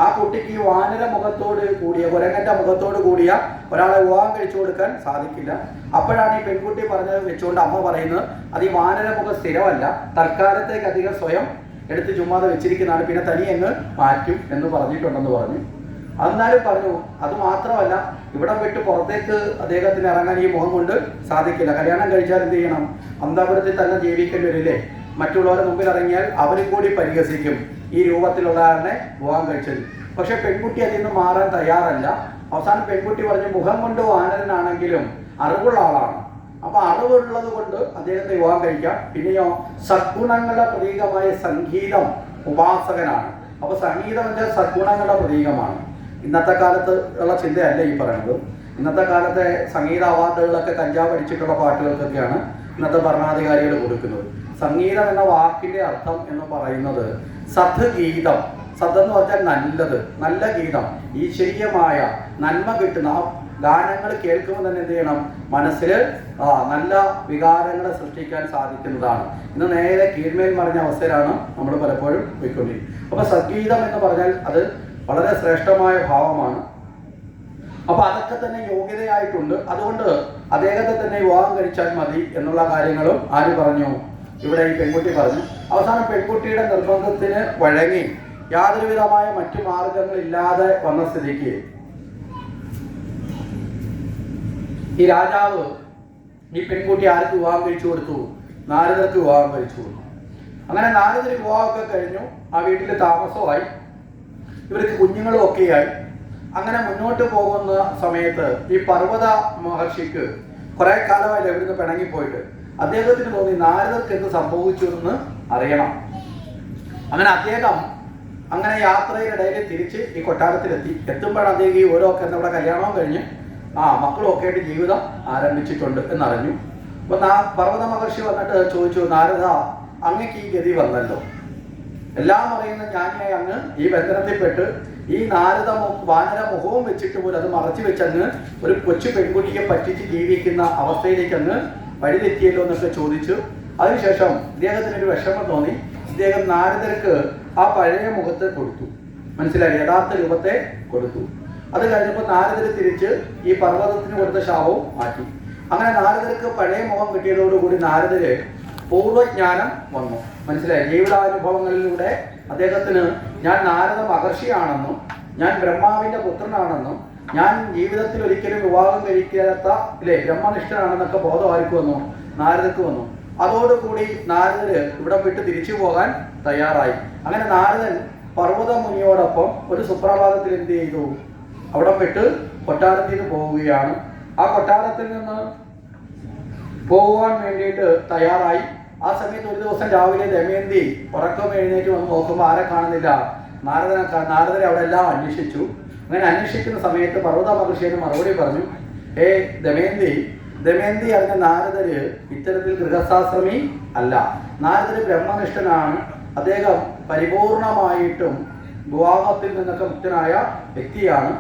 ആ കുട്ടിക്ക് ഈ വാനര മുഖത്തോട് കൂടിയ, കുരങ്ങന്റെ മുഖത്തോട് കൂടിയ ഒരാളെ വിവാഹം കഴിച്ചു കൊടുക്കാൻ സാധിക്കില്ല. അപ്പോഴാണ് ഈ പെൺകുട്ടി പറഞ്ഞത് വെച്ചുകൊണ്ട് അമ്മ പറയുന്നത്, അത് ഈ വാനര മുഖം സ്ഥിരമല്ല, തൽക്കാലത്തേക്ക് അധികം സ്വയം എടുത്ത് ചുമ്മാതെ വെച്ചിരിക്കുന്നതാണ്, പിന്നെ തനി അങ്ങ് മാറ്റും എന്ന് പറഞ്ഞിട്ടുണ്ടെന്ന് പറഞ്ഞു. എന്നാലും പറഞ്ഞു, അത് മാത്രമല്ല, ഇവിടം വിട്ട് പുറത്തേക്ക് അദ്ദേഹത്തിന് ഇറങ്ങാൻ ഈ മുഖം കൊണ്ട് സാധിക്കില്ല. കല്യാണം കഴിച്ചാൽ എന്ത് ചെയ്യണം? അന്തപുരത്തിൽ തന്നെ ജീവിക്കേണ്ടി വരില്ലേ? മറ്റുള്ളവരെ മുമ്പിൽ ഇറങ്ങിയാൽ അവരും കൂടി പരിഹസിക്കും ഈ രൂപത്തിലുള്ള ആളിനെ വിവാഹം കഴിച്ചത്. പക്ഷെ പെൺകുട്ടി അതിൽ നിന്ന് മാറാൻ തയ്യാറല്ല. അവസാനം പെൺകുട്ടി പറഞ്ഞു, മുഖം കൊണ്ട് വാനരനാണെങ്കിലും അറിവുള്ള ആളാണ്. അപ്പൊ അറിവുള്ളത് കൊണ്ട് അദ്ദേഹത്തെ വിവാഹം കഴിക്കാം. പിന്നെയോ സദ്ഗുണങ്ങളുടെ പ്രതീകമായ സംഗീതം ഉപാസകനാണ്. അപ്പൊ സംഗീതം എന്ന സദ്ഗുണങ്ങളുടെ പ്രതീകമാണ്. ഇന്നത്തെ കാലത്ത് ഉള്ള ചിന്തയല്ല ഈ പറയുന്നത്. ഇന്നത്തെ കാലത്തെ സംഗീത അവാർഡുകളൊക്കെ കഞ്ചാവ് അടിച്ചിട്ടുള്ള പാട്ടുകൾക്കൊക്കെയാണ് ഇന്നത്തെ ഭരണാധികാരികൾ കൊടുക്കുന്നത്. സംഗീതം എന്ന വാക്കിന്റെ അർത്ഥം എന്ന് പറയുന്നത് സദ് ഗീതം. സദ് എന്ന് പറഞ്ഞാൽ നല്ലത്, നല്ല ഗീതം, ഈശ്വരീയമായ നന്മ കിട്ടുന്ന ഗാനങ്ങൾ കേൾക്കുമ്പോൾ തന്നെ എന്ത് ചെയ്യണം, മനസ്സിൽ നല്ല വികാരങ്ങളെ സൃഷ്ടിക്കാൻ സാധിക്കുന്നതാണ്. ഇന്ന് നേരെ കീഴ്മേൽ മറിഞ്ഞ അവസ്ഥയിലാണ് നമ്മൾ പലപ്പോഴും പോയിക്കൊണ്ടിരിക്കുന്നത്. അപ്പൊ സംഗീതം എന്ന് പറഞ്ഞാൽ അത് വളരെ ശ്രേഷ്ഠമായ ഭാവമാണ്. അപ്പൊ അതൊക്കെ തന്നെ യോഗ്യതയായിട്ടുണ്ട്. അതുകൊണ്ട് അദ്ദേഹത്തെ തന്നെ വിവാഹം കഴിച്ചാൽ മതി എന്നുള്ള കാര്യങ്ങളും ആര് പറഞ്ഞു? ഇവിടെ ഈ പെൺകുട്ടി പറഞ്ഞു. അവസാനം പെൺകുട്ടിയുടെ നിർബന്ധത്തിന് വഴങ്ങി യാതൊരുവിധമായ മറ്റു മാർഗങ്ങളില്ലാതെ വന്ന സ്ഥിതിക്ക് ഈ രാജാവ് ഈ പെൺകുട്ടി ആർക്ക് വിവാഹം കഴിച്ചു കൊടുത്തു? നാരദർക്ക് വിവാഹം കഴിച്ചു കൊടുത്തു. അങ്ങനെ നാരദർ വിവാഹമൊക്കെ കഴിഞ്ഞു. ആ വീട്ടിൽ താമസമായി, ഇവർക്ക് കുഞ്ഞുങ്ങളും ഒക്കെയായി. അങ്ങനെ മുന്നോട്ട് പോകുന്ന സമയത്ത് ഈ പർവ്വത മഹർഷിക്ക് കുറെ കാലമായി എവിടുന്ന് പിണങ്ങിപ്പോയിട്ട് അദ്ദേഹത്തിന് തോന്നി നാരദർക്ക് എന്ത് സംഭവിച്ചു എന്ന് അറിയണം. അങ്ങനെ അദ്ദേഹം അങ്ങനെ യാത്രയിലിടയിൽ തിരിച്ച് ഈ കൊട്ടാരത്തിലെത്തി. എത്തുമ്പോഴാണ് അദ്ദേഹം ഈ ഓരോ ഒക്കെ നമ്മുടെ കല്യാണവും കഴിഞ്ഞ് മക്കളും ഒക്കെ ആയിട്ട് ജീവിതം ആരംഭിച്ചിട്ടുണ്ട് എന്നറിഞ്ഞു. അപ്പൊ പർവ്വത മഹർഷി വന്നിട്ട് ചോദിച്ചു, നാരദ, അങ്ങക്ക് ഈ ഗതി വന്നല്ലോ, എല്ലാം അറിയുന്ന ജ്ഞാനിയായി അങ്ങ് ഈ ബന്ധനത്തിൽപ്പെട്ട് ഈ വാനര മുഖവും വെച്ചിട്ട് പോലും അത് മറച്ചു വെച്ചങ്ങ് ഒരു കൊച്ചു പെൺകുട്ടിയെ പറ്റിച്ച് ജീവിക്കുന്ന അവസ്ഥയിലേക്ക് അങ്ങ് വഴിതെറ്റിയല്ലോ എന്നൊക്കെ ചോദിച്ചു. അതിനുശേഷം ഇദ്ദേഹത്തിനൊരു വിഷമം തോന്നി. ഇദ്ദേഹം നാരദർക്ക് ആ പഴയ മുഖത്തെ കൊടുത്തു, മനസ്സിലായി, യഥാർത്ഥ രൂപത്തെ കൊടുത്തു. അത് കഴിഞ്ഞപ്പോൾ നാരദർ തിരിച്ച് ഈ പർവ്വതത്തിന് കൊടുത്ത ശാപവും മാറ്റി. അങ്ങനെ നാരദർക്ക് പഴയ മുഖം കിട്ടിയതോടുകൂടി നാരദര് പൂർവ്വജ്ഞാനം വന്നു, മനസ്സിലായി. ജീവിതാനുഭവങ്ങളിലൂടെ അദ്ദേഹത്തിന് ഞാൻ നാരദ മഹർഷിയാണെന്നും ഞാൻ ബ്രഹ്മാവിന്റെ പുത്രനാണെന്നും ഞാൻ ജീവിതത്തിൽ ഒരിക്കലും വിവാഹം കഴിക്കാത്ത ബ്രഹ്മനിഷ്ഠനാണെന്നൊക്കെ ബോധം ആർക്ക് വന്നു? നാരദർക്ക് വന്നു. അതോടുകൂടി നാരദര് ഇവിടം വിട്ട് തിരിച്ചു പോകാൻ തയ്യാറായി. അങ്ങനെ നാരദൻ പർവ്വത മുനിയോടൊപ്പം ഒരു സുപ്രഭാതത്തിൽ എന്ത് ചെയ്തു? അവിടം വിട്ട് കൊട്ടാരത്തിൽ നിന്ന് പോവുകയാണ്. ആ കൊട്ടാരത്തിൽ നിന്ന് പോകുവാൻ വേണ്ടിയിട്ട് തയ്യാറായി. ആ സമയത്ത് ഒരു ദിവസം രാവിലെ ദമയന്തി ഉറക്കം എഴുന്നേറ്റ് വന്ന് നോക്കുമ്പോൾ ആരെ കാണുന്നില്ല? നാരദരെ അവിടെ എല്ലാം അന്വേഷിച്ചു. അങ്ങനെ അന്വേഷിക്കുന്ന സമയത്ത് പർവ്വത മഹർഷിയെ മറുപടി പറഞ്ഞു, ദമയന്തി അറിഞ്ഞ നാരദര് ഇത്തരത്തിൽ ഗൃഹസ്ഥാശ്രമി അല്ല. നാരദര് ബ്രഹ്മനിഷ്ഠനാണ്. അദ്ദേഹം പരിപൂർണമായിട്ടും വിവാഹത്തിൽ നിന്നൊക്കെ മുക്തനായ വ്യക്തിയാണ്.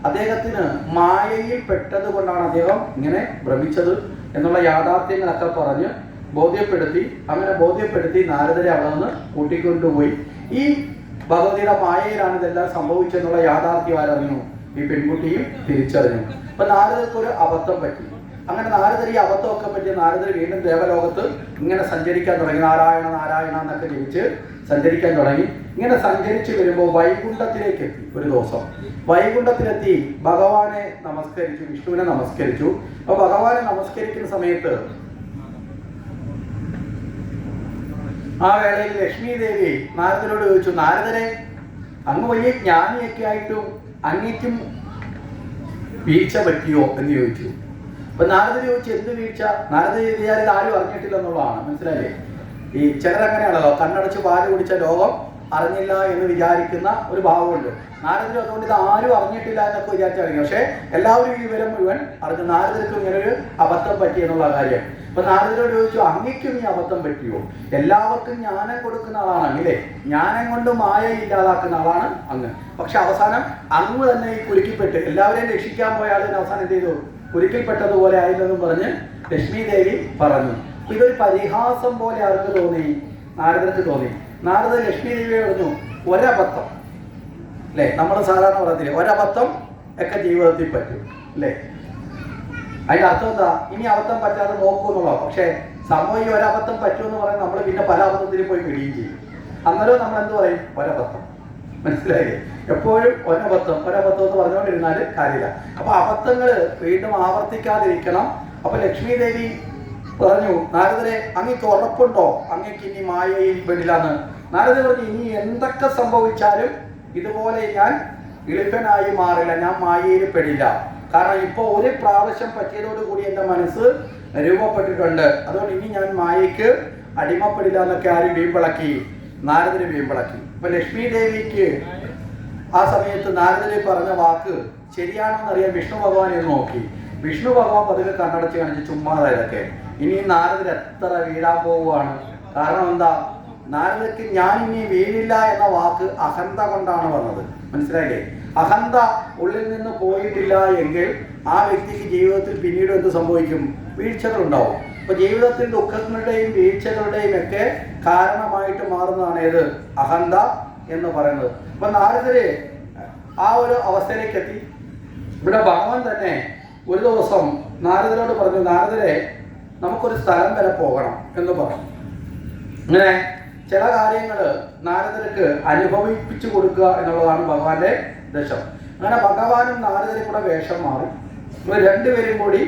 അദ്ദേഹത്തിന് മായയിൽ പെട്ടത് കൊണ്ടാണ് അദ്ദേഹം ഇങ്ങനെ ഭ്രമിച്ചത് എന്നുള്ള യാഥാർത്ഥ്യങ്ങളൊക്കെ പറഞ്ഞ് ബോധ്യപ്പെടുത്തി നാരദരെ അവിടെ നിന്ന് കൂട്ടിക്കൊണ്ടുപോയി. ഈ ഭഗവതിയുടെ മായയിലാണ് ഇതെല്ലാം സംഭവിച്ചെന്നുള്ള യാഥാർത്ഥ്യം ആരറിഞ്ഞു? ഈ പെൺകുട്ടിയും തിരിച്ചറിഞ്ഞു. അപ്പൊ നാരദർക്ക് ഒരു അബദ്ധം പറ്റി. അങ്ങനെ നാരദർ ഈ അബദ്ധമൊക്കെ പറ്റിയ നാരദർ വീണ്ടും ദേവലോകത്ത് ഇങ്ങനെ സഞ്ചരിക്കാൻ തുടങ്ങി. നാരായണ നാരായണ എന്നൊക്കെ ജപിച്ച് സഞ്ചരിക്കാൻ തുടങ്ങി. ഇങ്ങനെ സഞ്ചരിച്ച് വരുമ്പോൾ വൈകുണ്ഠത്തിലേക്ക് എത്തി. ഒരു ദിവസം വൈകുണ്ഠത്തിലെത്തി ഭഗവാനെ നമസ്കരിച്ചു, വിഷ്ണുവിനെ നമസ്കരിച്ചു. അപ്പൊ ഭഗവാനെ നമസ്കരിക്കുന്ന സമയത്ത് ആ വേളയിൽ ലക്ഷ്മി ദേവി നാരദരോട് ചോദിച്ചു, നാരദരെ, അങ്ങ് വലിയ ജ്ഞാനിയൊക്കെ ആയിട്ടും അങ്ങേക്കും വീഴ്ച പറ്റിയോ എന്ന് ചോദിച്ചു. അപ്പൊ നാരദർ ചോദിച്ചു, എന്ത് വീഴ്ച? നാരദർ വിചാരിത് ആരും അറിഞ്ഞിട്ടില്ല എന്നുള്ളതാണ്, മനസ്സിലായില്ലേ? ഈ ചിലരങ്ങനെയാണല്ലോ, കണ്ണടച്ച് പാല് കുടിച്ച ലോകം അറിഞ്ഞില്ല എന്ന് വിചാരിക്കുന്ന ഒരു ഭാവമുണ്ട്. നാരദർ അതുകൊണ്ട് ഇത് ആരും അറിഞ്ഞിട്ടില്ല എന്നൊക്കെ വിചാരിച്ചറിയാം. പക്ഷെ എല്ലാവരും ഈ വിവരം മുഴുവൻ അറിഞ്ഞു. നാരദർക്കും ഇങ്ങനൊരു അബദ്ധം പറ്റി എന്നുള്ള കാര്യം. അപ്പൊ നാരദരോട് ചോദിച്ചു, അങ്ങയ്ക്കും ഈ അബദ്ധം പറ്റിയോ? എല്ലാവർക്കും ജ്ഞാനം കൊടുക്കുന്ന ആളാണ് അല്ലേ? ജ്ഞാനം കൊണ്ട് മായ ഇല്ലാതാക്കുന്ന ആളാണ് അങ്ങ്. പക്ഷെ അവസാനം അങ്ങ് തന്നെ ഈ കുരുക്കിപ്പെട്ട് എല്ലാവരെയും രക്ഷിക്കാൻ പോയ ആളിന് അവസാനം എന്ത് ചെയ്തു? കുരുക്കിൽപ്പെട്ടതുപോലെ ആയില്ലെന്നും പറഞ്ഞ് ലക്ഷ്മി ദേവി പറഞ്ഞു. ഇതൊരു പരിഹാസം പോലെ ആർക്ക് തോന്നി? നാരദർക്ക് തോന്നി. നാരദർ ലക്ഷ്മി ദേവിയെ പറഞ്ഞു, ഒരബദ്ധം അല്ലേ, നമ്മൾ സാധാരണ പറയത്തില്ലേ ഒരബദ്ധം ഒക്കെ ജീവിതത്തിൽ പറ്റും അല്ലേ? അതിന്റെ അർത്ഥം എന്താ? ഇനി അബദ്ധം പറ്റാതെ നോക്കുമെന്നുള്ളതാണ്. പക്ഷെ സംഭവം ഈ ഒരബദ്ധം പറ്റുമെന്ന് പറയുന്നത് നമ്മൾ പിന്നെ പല അബദ്ധത്തിലും പോയി പിടിയും ചെയ്യും. അന്നേരം നമ്മൾ എന്ത് പറയും? ഒരബദ്ധം. മനസ്സിലായില്ലേ? എപ്പോഴും ഒരബദ്ധം എന്ന് പറഞ്ഞുകൊണ്ടിരുന്നാൽ കാര്യമില്ല. അപ്പൊ അബദ്ധങ്ങൾ വീണ്ടും ആവർത്തിക്കാതിരിക്കണം. അപ്പൊ ലക്ഷ്മി ദേവി പറഞ്ഞു, നാരദരെ, അങ്ങക്ക് ഉറപ്പുണ്ടോ അങ്ങക്ക് ഇനി മായയിൽ പെടില്ലാന്ന്? നാരദർ പറഞ്ഞു, ഇനി എന്തൊക്കെ സംഭവിച്ചാലും ഇതുപോലെ ഞാൻ എളുപ്പനായി മാറില്ല, ഞാൻ മായയിൽ പെടില്ല. കാരണം ഇപ്പോൾ ഒരു പ്രാവശ്യം പറ്റിയതോടുകൂടി എൻ്റെ മനസ്സ് രൂപപ്പെട്ടിട്ടുണ്ട്. അതുകൊണ്ട് ഇനി ഞാൻ മായയ്ക്ക് അടിമപ്പെടില്ല എന്നൊക്കെ ആരും വീമ്പിളക്കി, നാരദന് വീമ്പിളക്കി. ഇപ്പൊ ലക്ഷ്മി ദേവിക്ക് ആ സമയത്ത് നാരദന് പറഞ്ഞ വാക്ക് ശരിയാണെന്നറിയാൻ വിഷ്ണു ഭഗവാനെ നോക്കി. വിഷ്ണു ഭഗവാൻ പതുക്കെ കണ്ണടച്ച് കാണിച്ച് ചുമ്മാതെ ഇതൊക്കെ. ഇനി നാരദന് എത്ര വീഴാൻ പോവുകയാണ്. കാരണം എന്താ, നാരദക്ക് ഞാൻ ഇനി വീഴില്ല എന്ന വാക്ക് അഹന്ത കൊണ്ടാണ് വന്നത്. മനസ്സിലായില്ലേ? അഹന്ത ഉള്ളിൽ നിന്ന് പോയിട്ടില്ല എങ്കിൽ ആ വ്യക്തിക്ക് ജീവിതത്തിൽ പിന്നീട് എന്ത് സംഭവിക്കും? വീഴ്ചകൾ ഉണ്ടാവും. അപ്പൊ ജീവിതത്തിൽ ദുഃഖങ്ങളുടെയും വീഴ്ചകളുടെയും ഒക്കെ കാരണമായിട്ട് മാറുന്നതാണ് ഏത്? അഹന്ത എന്ന് പറയുന്നത്. അപ്പൊ നാരദരെ ആ ഒരു അവസ്ഥയിലേക്ക് എത്തി. ഇവിടെ ഭഗവാൻ തന്നെ ഒരു ദിവസം നാരദരോട് പറഞ്ഞു, നാരദരെ നമുക്കൊരു സ്ഥലം വരെ പോകണം എന്ന് പറഞ്ഞു. അങ്ങനെ ചില കാര്യങ്ങൾ നാരദർക്ക് അനുഭവിപ്പിച്ചു കൊടുക്കുക എന്നുള്ളതാണ് ഭഗവാന്റെ ദശം. അങ്ങനെ ഭഗവാനും നാരദരും കൂടെ വേഷം മാറി. ഇവർ രണ്ടുപേരും കൂടി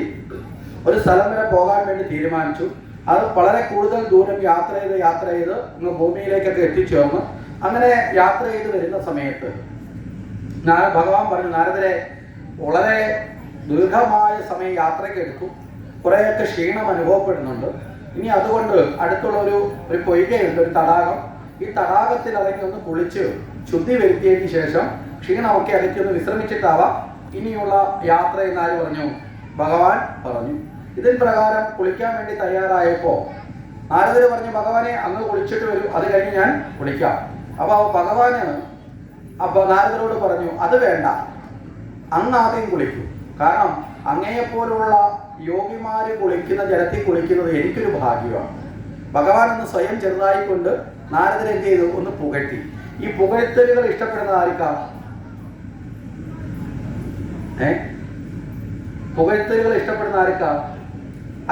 ഒരു സ്ഥലം വരെ പോകാൻ വേണ്ടി തീരുമാനിച്ചു. അത് വളരെ കൂടുതൽ ദൂരം യാത്ര ചെയ്ത് ഇന്ന് ഭൂമിയിലേക്കൊക്കെ എത്തിച്ചേർന്ന് അങ്ങനെ യാത്ര ചെയ്ത് വരുന്ന സമയത്ത് ഭഗവാൻ പറഞ്ഞു, നാരദരെ വളരെ ദീർഘമായ സമയം യാത്രയ്ക്ക് എടുക്കും, കുറേയൊക്കെ ക്ഷീണം അനുഭവപ്പെടുന്നുണ്ട്. ഇനി അതുകൊണ്ട് അടുത്തുള്ള ഒരു പൊയ്കയുണ്ട്, ഒരു തടാകം. ഈ തടാകത്തിൽ ഇറങ്ങി ഒന്ന് കുളിച്ച് ശുദ്ധി വരുത്തിയതിന് ശേഷം ക്ഷീണമൊക്കെ അകറ്റി ഒന്ന് വിശ്രമിച്ചിട്ടാവാം ഇനിയുള്ള യാത്ര എന്നാര് പറഞ്ഞു? ഭഗവാൻ പറഞ്ഞു. ഇതിൻ പ്രകാരം കുളിക്കാൻ വേണ്ടി തയ്യാറായപ്പോൾ നാരദർ പറഞ്ഞു, ഭഗവാനെ അങ്ങ് കുളിച്ചിട്ട് വരൂ, അത് കഴിഞ്ഞ് ഞാൻ കുളിക്കാം. അപ്പോൾ ഭഗവാന് നാരദരോട് പറഞ്ഞു, അത് വേണ്ട, അങ്ങ് ആദ്യം കുളിക്കൂ. കാരണം അങ്ങയെപ്പോലുള്ള യോഗിമാര് കുളിക്കുന്ന ജലത്തിൽ കുളിക്കുന്നത് എനിക്കൊരു ഭാഗ്യമാണ്. ഭഗവാൻ ഒന്ന് സ്വയം ചെറുതായിക്കൊണ്ട് നാരദർ എന്ത് ചെയ്തു? ഒന്ന് പുകഴ്ത്തി. ഈ പുകഴ്ത്തലുകൾ ഇഷ്ടപ്പെടുന്ന ആർക്കാ? പുകഴ്ത്തലുകൾ ഇഷ്ടപ്പെടുന്ന ആർക്കാ?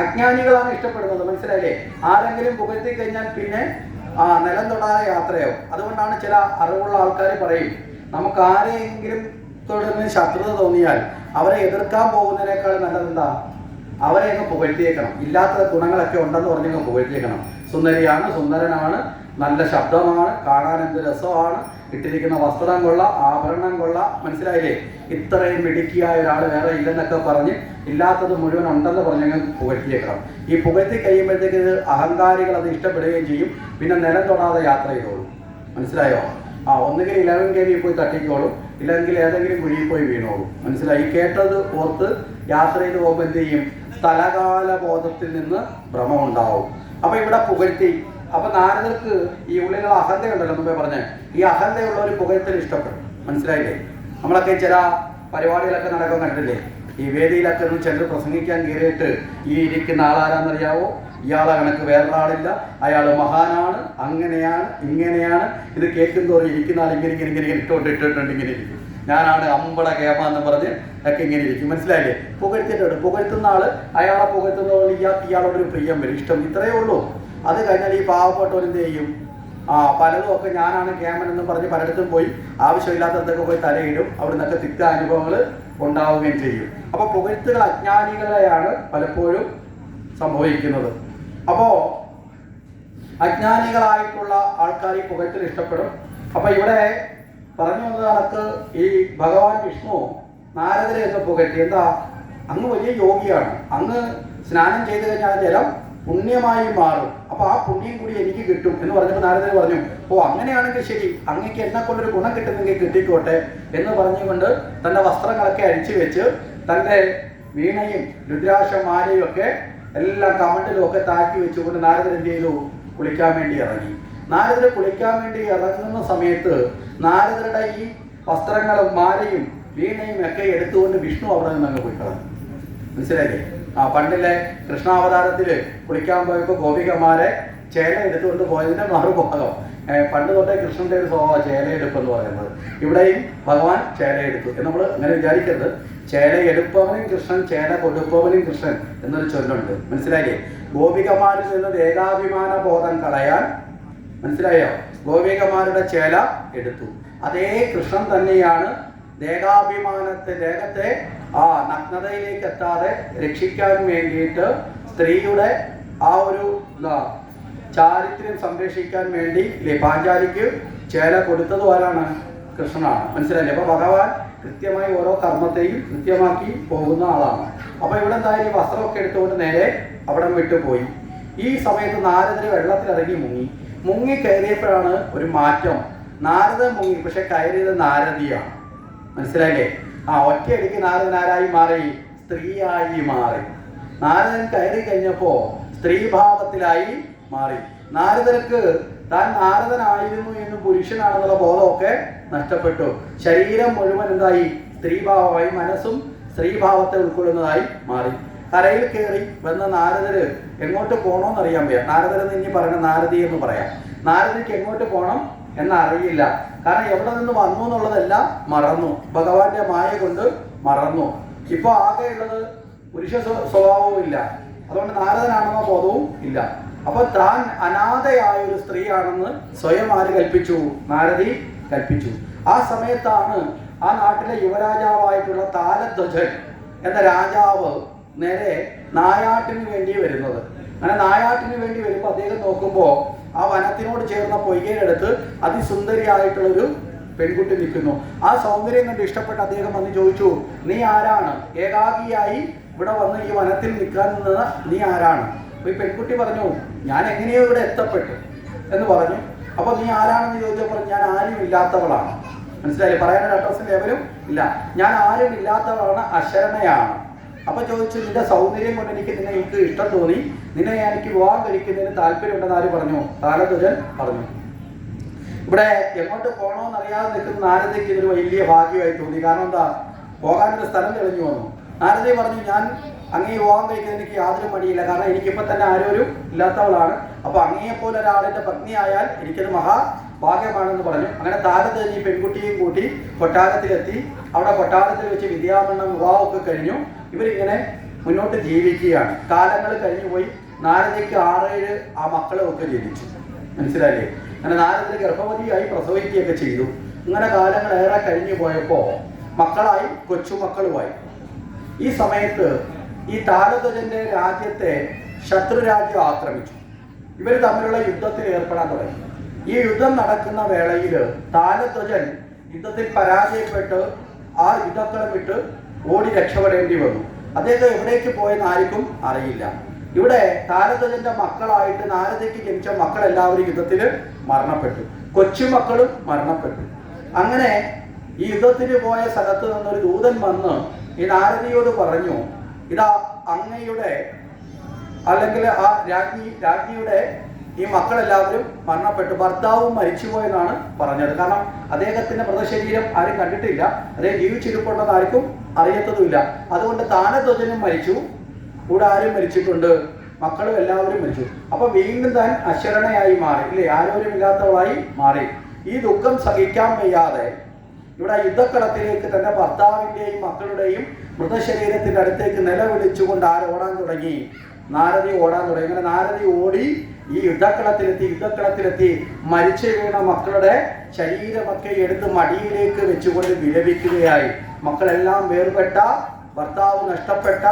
അജ്ഞാനികളാണ് ഇഷ്ടപ്പെടുന്നത്. മനസ്സിലായില്ലേ? ആരെങ്കിലും പുകഴ്ത്തി കഴിഞ്ഞാൽ പിന്നെ നിലം തൊടാതെ യാത്രയാവും. അതുകൊണ്ടാണ് ചില അറിവുള്ള ആൾക്കാർ പറയും, നമുക്ക് ആരെയെങ്കിലും തുടർന്ന് ശത്രുത തോന്നിയാൽ അവരെ എതിർക്കാൻ പോകുന്നതിനേക്കാൾ നല്ലതെന്താ? അവരെ അങ്ങ് പുകഴ്ത്തിയേക്കണം. ഇല്ലാത്ത ഗുണങ്ങളൊക്കെ ഉണ്ടെന്ന് പറഞ്ഞങ്ങ് പുകഴ്ത്തിയേക്കണം. സുന്ദരിയാണ്, സുന്ദരനാണ്, നല്ല ശബ്ദമാണ്, കാണാൻ എന്ത് രസമാണ്, ഇട്ടിരിക്കുന്ന വസ്ത്രം കൊള്ളാം, ആഭരണം കൊള്ളാം. മനസ്സിലായില്ലേ? ഇത്രയും മിടുക്കിയായ ഒരാൾ വേറെ ഇല്ലെന്നൊക്കെ പറഞ്ഞ് ഇല്ലാത്തത് മുഴുവൻ ഉണ്ടെന്ന് പറഞ്ഞങ്ങ് പുകഴ്ത്തിയേക്കണം. ഈ പുകഴ്ത്തി കഴിയുമ്പോഴത്തേക്ക് ഇത് അഹങ്കാരികൾ അത് ഇഷ്ടപ്പെടുകയും ചെയ്യും. പിന്നെ നിലം തൊടാതെ യാത്ര ചെയ്തോളും. മനസ്സിലായോ? ഒന്നുകിൽ 11 kV പോയി തട്ടിക്കോളും, ഇല്ലെങ്കിൽ ഏതെങ്കിലും കുഴിയിൽ പോയി വീണോളും. മനസ്സിലായി? കേട്ടത് ഓർത്ത് യാത്ര ചെയ്ത് പോകുമ്പോൾ എന്ത് ചെയ്യും? സ്ഥലകാല ബോധത്തിൽ നിന്ന് ഭ്രമമുണ്ടാവും. അപ്പൊ ഇവിടെ പുകഴ്ത്തി. അപ്പൊ നാരദർക്ക് ഈ ഉള്ളിലുള്ള അഹന്തയുണ്ടല്ലോ, മുമ്പേ പറഞ്ഞേ, ഈ അഹന്തയുള്ള ഒരു പുകഴ്ത്തൽ ഇഷ്ടപ്പെടും. മനസ്സിലായില്ലേ? നമ്മളൊക്കെ ചില പരിപാടികളൊക്കെ നടക്കാൻ കണ്ടില്ലേ? ഈ വേദിയിലൊക്കെ ഒന്ന് ചെന്ന് പ്രസംഗിക്കാൻ കയറിയിട്ട് ഈ ഇരിക്കുന്ന ആളാരാന്നറിയാവോ? ഇയാളെ കണക്ക് വേറൊരാളില്ല, അയാൾ മഹാനാണ്, അങ്ങനെയാണ്, ഇങ്ങനെയാണ്. ഇത് കേൾക്കുന്നതോറും ഇരിക്കുന്ന ആൾ ഇങ്ങനെ ഇങ്ങനെ ഇങ്ങനെ ഇട്ടിട്ടുണ്ട് ഇങ്ങനെ ഇരിക്കും. ഞാനാണ് അമ്പട കേമ എന്ന് പറഞ്ഞ് ഒക്കെ ഇങ്ങനെ ഇരിക്കും. മനസ്സിലായില്ലേ? പുകഴ്ത്തിയിട്ടുണ്ട്. പുകഴ്ത്തുന്ന ആള് അയാളെ പുകഴ്ത്തുന്നതോട് ഇയാളോടൊരു പ്രിയം വരും, ഇഷ്ടം. ഇത്രയേ ഉള്ളൂ. അത് കഴിഞ്ഞാൽ ഈ പാവപ്പെട്ടവരെന്ത് ചെയ്യും? പലതും ഒക്കെ ഞാനാണ് കേമൻ എന്ന് പറഞ്ഞ് പലയിടത്തും പോയി ആവശ്യമില്ലാത്തതൊക്കെ പോയി തലയിടും. അവിടെ നിന്നൊക്കെ തിക്ത അനുഭവങ്ങൾ ഉണ്ടാവുകയും ചെയ്യും. അപ്പൊ പുകഴ്ത്തുകൾ അജ്ഞാനികളെയാണ് പലപ്പോഴും സംഭവിക്കുന്നത്. അപ്പോ അജ്ഞാനികളായിട്ടുള്ള ആൾക്കാർ ഈ പുകഴ്ത്തൽ ഇഷ്ടപ്പെടും. അപ്പൊ ഇവിടെ പറഞ്ഞു വന്നത് കണക്ക് ഈ ഭഗവാൻ വിഷ്ണു നാരദരെ എന്ന് പുകഴ്ത്തി. എന്താ? അങ്ങ് വലിയ യോഗിയാണ്, അങ്ങ് സ്നാനം ചെയ്തു കഴിഞ്ഞാൽ ജലം പുണ്യമായി മാറും, അപ്പൊ ആ പുണ്യം കൂടി എനിക്ക് കിട്ടും എന്ന് പറഞ്ഞപ്പോൾ നാരദർ പറഞ്ഞു, അങ്ങനെയാണെങ്കിൽ ശരി, അങ്ങക്ക് എന്നെ കൊണ്ടൊരു ഗുണം കിട്ടുന്നെങ്കിൽ കിട്ടിക്കോട്ടെ എന്ന് പറഞ്ഞുകൊണ്ട് തന്റെ വസ്ത്രങ്ങളൊക്കെ അഴിച്ചു വെച്ച് തന്റെ വീണയും രുദ്രാക്ഷമാലയും ഒക്കെ എല്ലാം കമണ്ടിലും ഒക്കെ താഴ്ത്തി വെച്ചുകൊണ്ട് നാരദർ എന്ത് ചെയ്തു? കുളിക്കാൻ വേണ്ടി ഇറങ്ങി. നാരദർ കുളിക്കാൻ വേണ്ടി ഇറങ്ങുന്ന സമയത്ത് നാരദരുടെ ഈ വസ്ത്രങ്ങളും മാലയും വീണയും ഒക്കെ എടുത്തുകൊണ്ട് വിഷ്ണു അവിടെ നിന്ന് അങ്ങ് പോയി കളഞ്ഞു. മനസ്സിലായില്ലേ? പണ്ടിലെ കൃഷ്ണാവതാരത്തില് കുളിക്കാൻ പോയപ്പോൾ ഗോപികമാരെ ചേല എടുത്തുകൊണ്ട് പോയതിന്റെ മറുഭാഗം. പണ്ട് തൊട്ടേ കൃഷ്ണന്റെ ഒരു സ്വഭാവം ചേലയെടുപ്പ് എന്ന് പറയുന്നത്. ഇവിടെയും ഭഗവാൻ ചേലയെടുത്തു എന്ന് നമ്മൾ അങ്ങനെ വിചാരിക്കരുത്. ചേലയെടുപ്പവനും കൃഷ്ണൻ, ചേല കൊടുപ്പവനും കൃഷ്ണൻ എന്നൊരു ചൊല്ലുണ്ട്. മനസ്സിലായില്ലേ? ഗോപികമാരിൽ നിന്ന് ദേഹാഭിമാന ബോധം കളയാൻ, മനസ്സിലായോ, ഗോപികമാരുടെ ചേല എടുത്തു. അതേ കൃഷ്ണൻ തന്നെയാണ് ദേഹത്തെ നഗ്നതയിലേക്ക് എത്താതെ രക്ഷിക്കാൻ വേണ്ടിയിട്ട് സ്ത്രീയുടെ ആ ഒരു ചാരിത്രം സംരക്ഷിക്കാൻ വേണ്ടി പാഞ്ചാലിക്ക് ചേല കൊടുത്തത് ആരാണ്? കൃഷ്ണനാണ്. മനസ്സിലായില്ലേ? അപ്പൊ ഭഗവാൻ കൃത്യമായി ഓരോ കർമ്മത്തെയും കൃത്യമാക്കി പോകുന്ന ആളാണ്. അപ്പോൾ ഇവിടെ എന്തായാലും വസ്ത്രമൊക്കെ എടുത്തുകൊണ്ട് നേരെ അവിടം വിട്ടുപോയി. ഈ സമയത്ത് നാരദര് വെള്ളത്തിലിറങ്ങി മുങ്ങി കയറിയപ്പോഴാണ് ഒരു മാറ്റം. നാരദൻ മുങ്ങി, പക്ഷെ കയറിയത് നാരദിയാണ്. മനസ്സിലായില്ലേ? ഒറ്റയടിക്ക് നാരദൻ ആരായി മാറി? സ്ത്രീയായി മാറി. നാരദൻ കയറി കഴിഞ്ഞപ്പോൾ സ്ത്രീഭാവത്തിലായി മാറി. നാരദർക്ക് താൻ നാരദനായിരുന്നു എന്ന് പുരുഷനാണെന്നുള്ള ബോധമൊക്കെ നഷ്ടപ്പെട്ടു. ശരീരം മുഴുവൻ എന്തായി? സ്ത്രീഭാവമായി. മനസ്സും സ്ത്രീഭാവത്തെ ഉൾക്കൊള്ളുന്നതായി മാറി. കരയിൽ കയറി വന്ന നാരദര് എങ്ങോട്ട് പോകണമെന്നറിയാൻ വയ്യ. നാരദരെന്ന് ഇനി പറയുന്ന നാരദി എന്ന് പറയാം. നാരദിക്ക് എങ്ങോട്ട് പോകണം എന്നറിയില്ല. കാരണം എവിടെ നിന്ന് വന്നു എന്നുള്ളതെല്ലാം മറന്നു. ഭഗവാന്റെ മായ കൊണ്ട് മറന്നു. ഇപ്പൊ ആകെയുള്ളത് പുരുഷ സ്വഭാവവും ഇല്ല. അതുകൊണ്ട് നാരദനാണെന്ന ബോധവും ഇല്ല. അപ്പൊ താൻ അനാഥയായ ഒരു സ്ത്രീയാണെന്ന് സ്വയം ആര് കൽപ്പിച്ചു? നാരദി കൽപ്പിച്ചു. ആ സമയത്താണ് ആ നാട്ടിലെ യുവരാജാവായിട്ടുള്ള താലധ്വജൻ എന്ന രാജാവ് നേരെ നായാട്ടിന് വേണ്ടി വരുന്നത്. അങ്ങനെ നായാട്ടിന് വേണ്ടി വരുമ്പോൾ അദ്ദേഹം നോക്കുമ്പോൾ ആ വനത്തിനോട് ചേർന്ന പൊയ്കയിലെടുത്ത് അതിസുന്ദരിയായിട്ടുള്ളൊരു പെൺകുട്ടി നിൽക്കുന്നു. ആ സൗന്ദര്യം കണ്ട് ഇഷ്ടപ്പെട്ട് അദ്ദേഹം വന്ന് ചോദിച്ചു, നീ ആരാണ്? ഏകാഗിയായി ഇവിടെ വന്ന് ഈ വനത്തിൽ നിൽക്കാൻ നിന്നത് നീ ആരാണ്? അപ്പോൾ ഈ പെൺകുട്ടി പറഞ്ഞു, ഞാൻ എങ്ങനെയോ ഇവിടെ എത്തപ്പെട്ടു എന്ന് പറഞ്ഞു. അപ്പോൾ നീ ആരാണെന്ന് ചോദിച്ചപ്പോൾ ഞാൻ ആരും ഇല്ലാത്തവളാണ്. മനസ്സിലായില്ലേ? പറയാനൊരു അഡ്രസ്സും ലേവലും ഇല്ല. ഞാൻ ആരും ഇല്ലാത്തവളാണ്, അശരണയാണ്. അപ്പോൾ ചോദിച്ചു, നിന്റെ സൗന്ദര്യം കൊണ്ട് എനിക്ക് ഇഷ്ടം തോന്നി, നിന്നെ എനിക്ക് വിവാഹം കഴിക്കുന്നതിന് താല്പര്യമുണ്ടെന്ന് ആര് പറഞ്ഞു? താലധ്വജൻ പറഞ്ഞു. ഇവിടെ എങ്ങോട്ട് പോകണമെന്നറിയാതെ നിൽക്കുന്ന നാരദയ്ക്ക് ഇതൊരു വലിയ ഭാഗ്യമായി തോന്നി. കാരണം എന്താ? പോകാനൊരു സ്ഥലം തെളിഞ്ഞു വന്നു. നാരദ പറഞ്ഞു, ഞാൻ അങ്ങേ വിവാഹം കഴിക്കാൻ എനിക്ക് യാതൊരു മടിയില്ല. കാരണം എനിക്കിപ്പോൾ തന്നെ ആരോരും ഇല്ലാത്തവളാണ്. അപ്പോൾ അങ്ങേയെപ്പോലെ ഒരാളിൻ്റെ പത്നിയായാൽ എനിക്കത് മഹാഭാഗ്യമാണെന്ന് പറഞ്ഞു. അങ്ങനെ താരതഞ്ഞ് ഈ പെൺകുട്ടിയും കൂട്ടി കൊട്ടാരത്തിലെത്തി. അവിടെ കൊട്ടാരത്തിൽ വെച്ച് വിദ്യാഭരണം വിവാഹമൊക്കെ കഴിഞ്ഞു. ഇവരിങ്ങനെ മുന്നോട്ട് ജീവിക്കുകയാണ്. കാലങ്ങൾ കഴിഞ്ഞു പോയി. നാരദയ്ക്ക് 6-7 ആ മക്കളൊക്കെ ജനിച്ചു. മനസ്സിലായില്ലേ? അങ്ങനെ നാരദ ഗർഭവതിയായി പ്രസവിക്കുകയൊക്കെ ചെയ്തു. ഇങ്ങനെ കാലങ്ങൾ ഏറെ കഴിഞ്ഞു പോയപ്പോൾ മക്കളായി, കൊച്ചുമക്കളുമായി. ഈ സമയത്ത് ഈ താലധ്വജന്റെ രാജ്യത്തെ ശത്രുരാജ്യം ആക്രമിച്ചു. ഇവർ തമ്മിലുള്ള യുദ്ധത്തിൽ ഏർപ്പെടാൻ തുടങ്ങി. ഈ യുദ്ധം നടക്കുന്ന വേളയിൽ താലധ്വജൻ യുദ്ധത്തിൽ പരാജയപ്പെട്ട് ആ യുദ്ധക്കളം വിട്ട് ഓടി രക്ഷപ്പെടേണ്ടി വന്നു. അദ്ദേഹം എവിടേക്ക് പോയെന്ന് ആർക്കും അറിയില്ല. ഇവിടെ താലധ്വജന്റെ മക്കളായിട്ട് നാരദയ്ക്ക് ജനിച്ച മക്കളെല്ലാവരും യുദ്ധത്തിൽ മരണപ്പെട്ടു. കൊച്ചുമക്കളും മരണപ്പെട്ടു. അങ്ങനെ ഈ യുദ്ധത്തിന് പോയ സ്ഥലത്ത് നിന്നൊരു ദൂതൻ വന്ന് ഈ നാരദിയോട് പറഞ്ഞു, ഇതാ അങ്ങയുടെ അല്ലെങ്കിൽ ആ രാജ്ഞിയുടെ ഈ മക്കളെല്ലാവരും മരണപ്പെട്ടു, ഭർത്താവും മരിച്ചുപോയെന്നാണ് പറഞ്ഞത്. കാരണം അദ്ദേഹത്തിന്റെ മൃതശരീരം ആരും കണ്ടിട്ടില്ല, അദ്ദേഹം ജീവിച്ചിരിപ്പുണ്ടെന്ന് ആർക്കും അറിയത്തതുമില്ല. അതുകൊണ്ട് താലധ്വജനും മരിച്ചു, കൂടെ ആരും മരിച്ചിട്ടുണ്ട്, മക്കളും എല്ലാവരും മരിച്ചു. അപ്പൊ വീണ്ടും താൻ അശരണയായി മാറി, ഇല്ലേ? ആരോരുമില്ലാത്തവളായി മാറി. ഈ ദുഃഖം സഹിക്കാൻ വയ്യാതെ ഇവിടെ യുദ്ധക്കളത്തിലേക്ക് തന്റെ ഭർത്താവിൻ്റെയും മക്കളുടെയും മൃതശരീരത്തിന്റെ അടുത്തേക്ക് നിലവിളിച്ചുകൊണ്ട് ഓടാൻ തുടങ്ങി. നാരദി ഓടാൻ തുടങ്ങി. അങ്ങനെ നാരദി ഓടി ഈ യുദ്ധക്കളത്തിലെത്തി മരിച്ചു വീണ മക്കളുടെ ശരീരമൊക്കെ എടുത്ത് മടിയിലേക്ക് വെച്ചുകൊണ്ട് വിലപിക്കുകയായി. മക്കളെല്ലാം വേർപെട്ട, ഭർത്താവ് നഷ്ടപ്പെട്ട,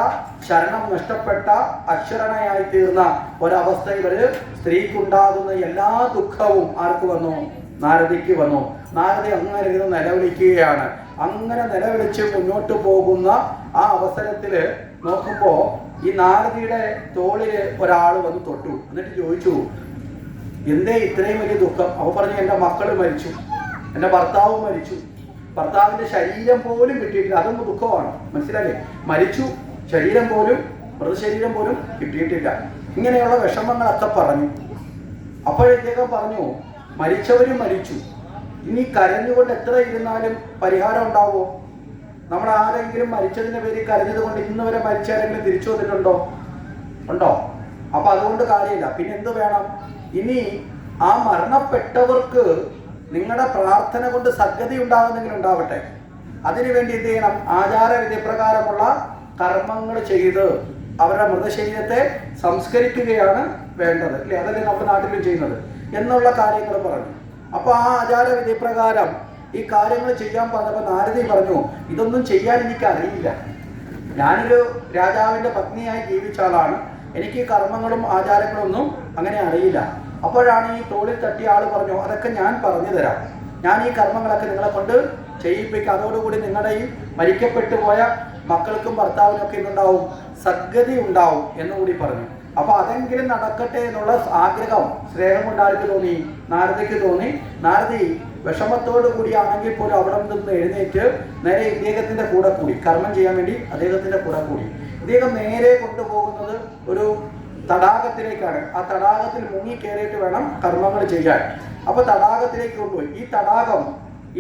ശരണം നഷ്ടപ്പെട്ട, അശരണയായി തീർന്ന ഒരവസ്ഥയിൽ ഒരു സ്ത്രീക്കുണ്ടാകുന്ന എല്ലാ ദുഃഖവും ആർക്ക് വന്നു? നാരദിക്ക് വന്നു. നാരദി അങ്ങനെ ഇരുന്ന് നിലവിളിക്കുകയാണ്. അങ്ങനെ നിലവിളിച്ച് മുന്നോട്ട് പോകുന്ന ആ അവസരത്തിൽ നോക്കുമ്പോൾ ഈ നാരദിയുടെ തോളില് ഒരാൾ വന്ന് തൊട്ടു. എന്നിട്ട് ചോദിച്ചു, എന്തേ ഇത്രയും വലിയ ദുഃഖം? അവ പറഞ്ഞു, എൻ്റെ മക്കൾ മരിച്ചു, എൻ്റെ ഭർത്താവ് മരിച്ചു, ഭർത്താവിൻ്റെ ശരീരം പോലും കിട്ടിയിട്ടില്ല. അതൊന്നും ദുഃഖമാണ്. മനസ്സിലായില്ലേ? മരിച്ചു, ശരീരം പോലും, മൃതശരീരം പോലും കിട്ടിയിട്ടില്ല. ഇങ്ങനെയുള്ള വിഷമങ്ങളൊക്കെ പറഞ്ഞു. അപ്പോഴത്തേക്കും പറഞ്ഞു, മരിച്ചവരും മരിച്ചു, ഇനി കരഞ്ഞുകൊണ്ട് എത്ര ഇരുന്നാലും പരിഹാരം ഉണ്ടാവുമോ? നമ്മൾ ആരെങ്കിലും മരിച്ചതിൻ്റെ പേരിൽ കരഞ്ഞത് കൊണ്ട് ഇന്ന് വരെ മരിച്ചാരെങ്കിലും തിരിച്ചു വന്നിട്ടുണ്ടോ? ഉണ്ടോ? അപ്പൊ അതുകൊണ്ട് കാര്യമില്ല. പിന്നെ എന്ത് വേണം? ഇനി ആ മരണപ്പെട്ടവർക്ക് നിങ്ങളുടെ പ്രാർത്ഥന കൊണ്ട് സദ്ഗതി ഉണ്ടാകുന്നെങ്കിലും ഉണ്ടാവട്ടെ. അതിനുവേണ്ടി എന്ത് ചെയ്യണം? ആചാരവിധിപ്രകാരമുള്ള കർമ്മങ്ങൾ ചെയ്ത് അവരുടെ മൃതശരീരത്തെ സംസ്കരിക്കുകയാണ് വേണ്ടത്, അല്ലേ? അതല്ലേ നമ്മുടെ നാട്ടിലും ചെയ്യുന്നത് എന്നുള്ള കാര്യങ്ങൾ പറഞ്ഞു. അപ്പോൾ ആ ആചാരവിധിപ്രകാരം ഈ കാര്യങ്ങൾ ചെയ്യാൻ പറഞ്ഞപ്പോൾ നാരദി പറഞ്ഞു, ഇതൊന്നും ചെയ്യാൻ എനിക്ക് അറിയില്ല, ഞാനൊരു രാജാവിൻ്റെ പത്നിയായി ജീവിച്ച ആളാണ്, എനിക്ക് കർമ്മങ്ങളും ആചാരങ്ങളും ഒന്നും അങ്ങനെ അറിയില്ല. അപ്പോഴാണ് ഈ തോളിൽ തട്ടിയ ആൾ പറഞ്ഞു, അതൊക്കെ ഞാൻ പറഞ്ഞു തരാം, ഞാൻ ഈ കർമ്മങ്ങളൊക്കെ നിങ്ങളെ കൊണ്ട് ചെയ്യിപ്പിക്കുക. അതോടുകൂടി നിങ്ങളുടെ ഈ മരിക്കപ്പെട്ടു പോയ മക്കൾക്കും ഭർത്താവിനൊക്കെ എന്തുണ്ടാവും, സദ്ഗതി ഉണ്ടാവും എന്നുകൂടി പറഞ്ഞു. അപ്പൊ അതെങ്കിലും നടക്കട്ടെ എന്നുള്ള ആഗ്രഹം, സ്നേഹം കൊണ്ട് ആർക്ക് തോന്നി? നാരദയ്ക്ക് തോന്നി. നാരദി വിഷമത്തോടു കൂടിയാണെങ്കിൽ പോലും അവിടെ നിന്ന് എഴുന്നേറ്റ് നേരെ ഇദ്ദേഹത്തിന്റെ കൂടെ കൂടി, കർമ്മം ചെയ്യാൻ വേണ്ടി അദ്ദേഹത്തിന്റെ കൂടെ കൂടി. ഇദ്ദേഹം നേരെ കൊണ്ടുപോകുന്നത് ഒരു തടാകത്തിലേക്കാണ്. ആ തടാകത്തിൽ മുങ്ങി കയറിയിട്ട് വേണം കർമ്മങ്ങൾ ചെയ്യാൻ. അപ്പൊ തടാകത്തിലേക്ക് കൊണ്ടുപോയി. ഈ തടാകം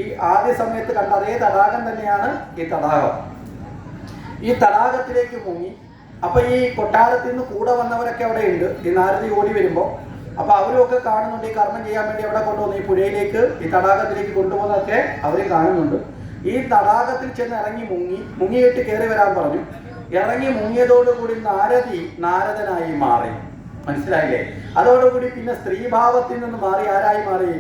ഈ ആദ്യ സമയത്ത് കണ്ട അതേ തടാകം തന്നെയാണ് ഈ തടാകം. ഈ തടാകത്തിലേക്ക് മുങ്ങി. അപ്പൊ ഈ കൊട്ടാരത്തിൽ നിന്ന് കൂടെ വന്നവരൊക്കെ അവിടെ ഉണ്ട്. ഈ നാരദി ഓടി വരുമ്പോ അപ്പൊ അവരൊക്കെ കാണുന്നുണ്ട്. ഈ കർമ്മം ചെയ്യാൻ വേണ്ടി അവിടെ കൊണ്ടുവന്നു ഈ പുഴയിലേക്ക്, ഈ തടാകത്തിലേക്ക് കൊണ്ടുപോകുന്നതൊക്കെ അവർ കാണുന്നുണ്ട്. ഈ തടാകത്തിൽ ചെന്ന് ഇറങ്ങി മുങ്ങിയിട്ട് കയറി വരാൻ പറഞ്ഞു. ഇറങ്ങി മുങ്ങിയതോടുകൂടി നാരദി നാരദനായി മാറി. മനസ്സിലായില്ലേ? അതോടുകൂടി പിന്നെ സ്ത്രീഭാവത്തിൽ നിന്ന് മാറി ആരായി മാറി?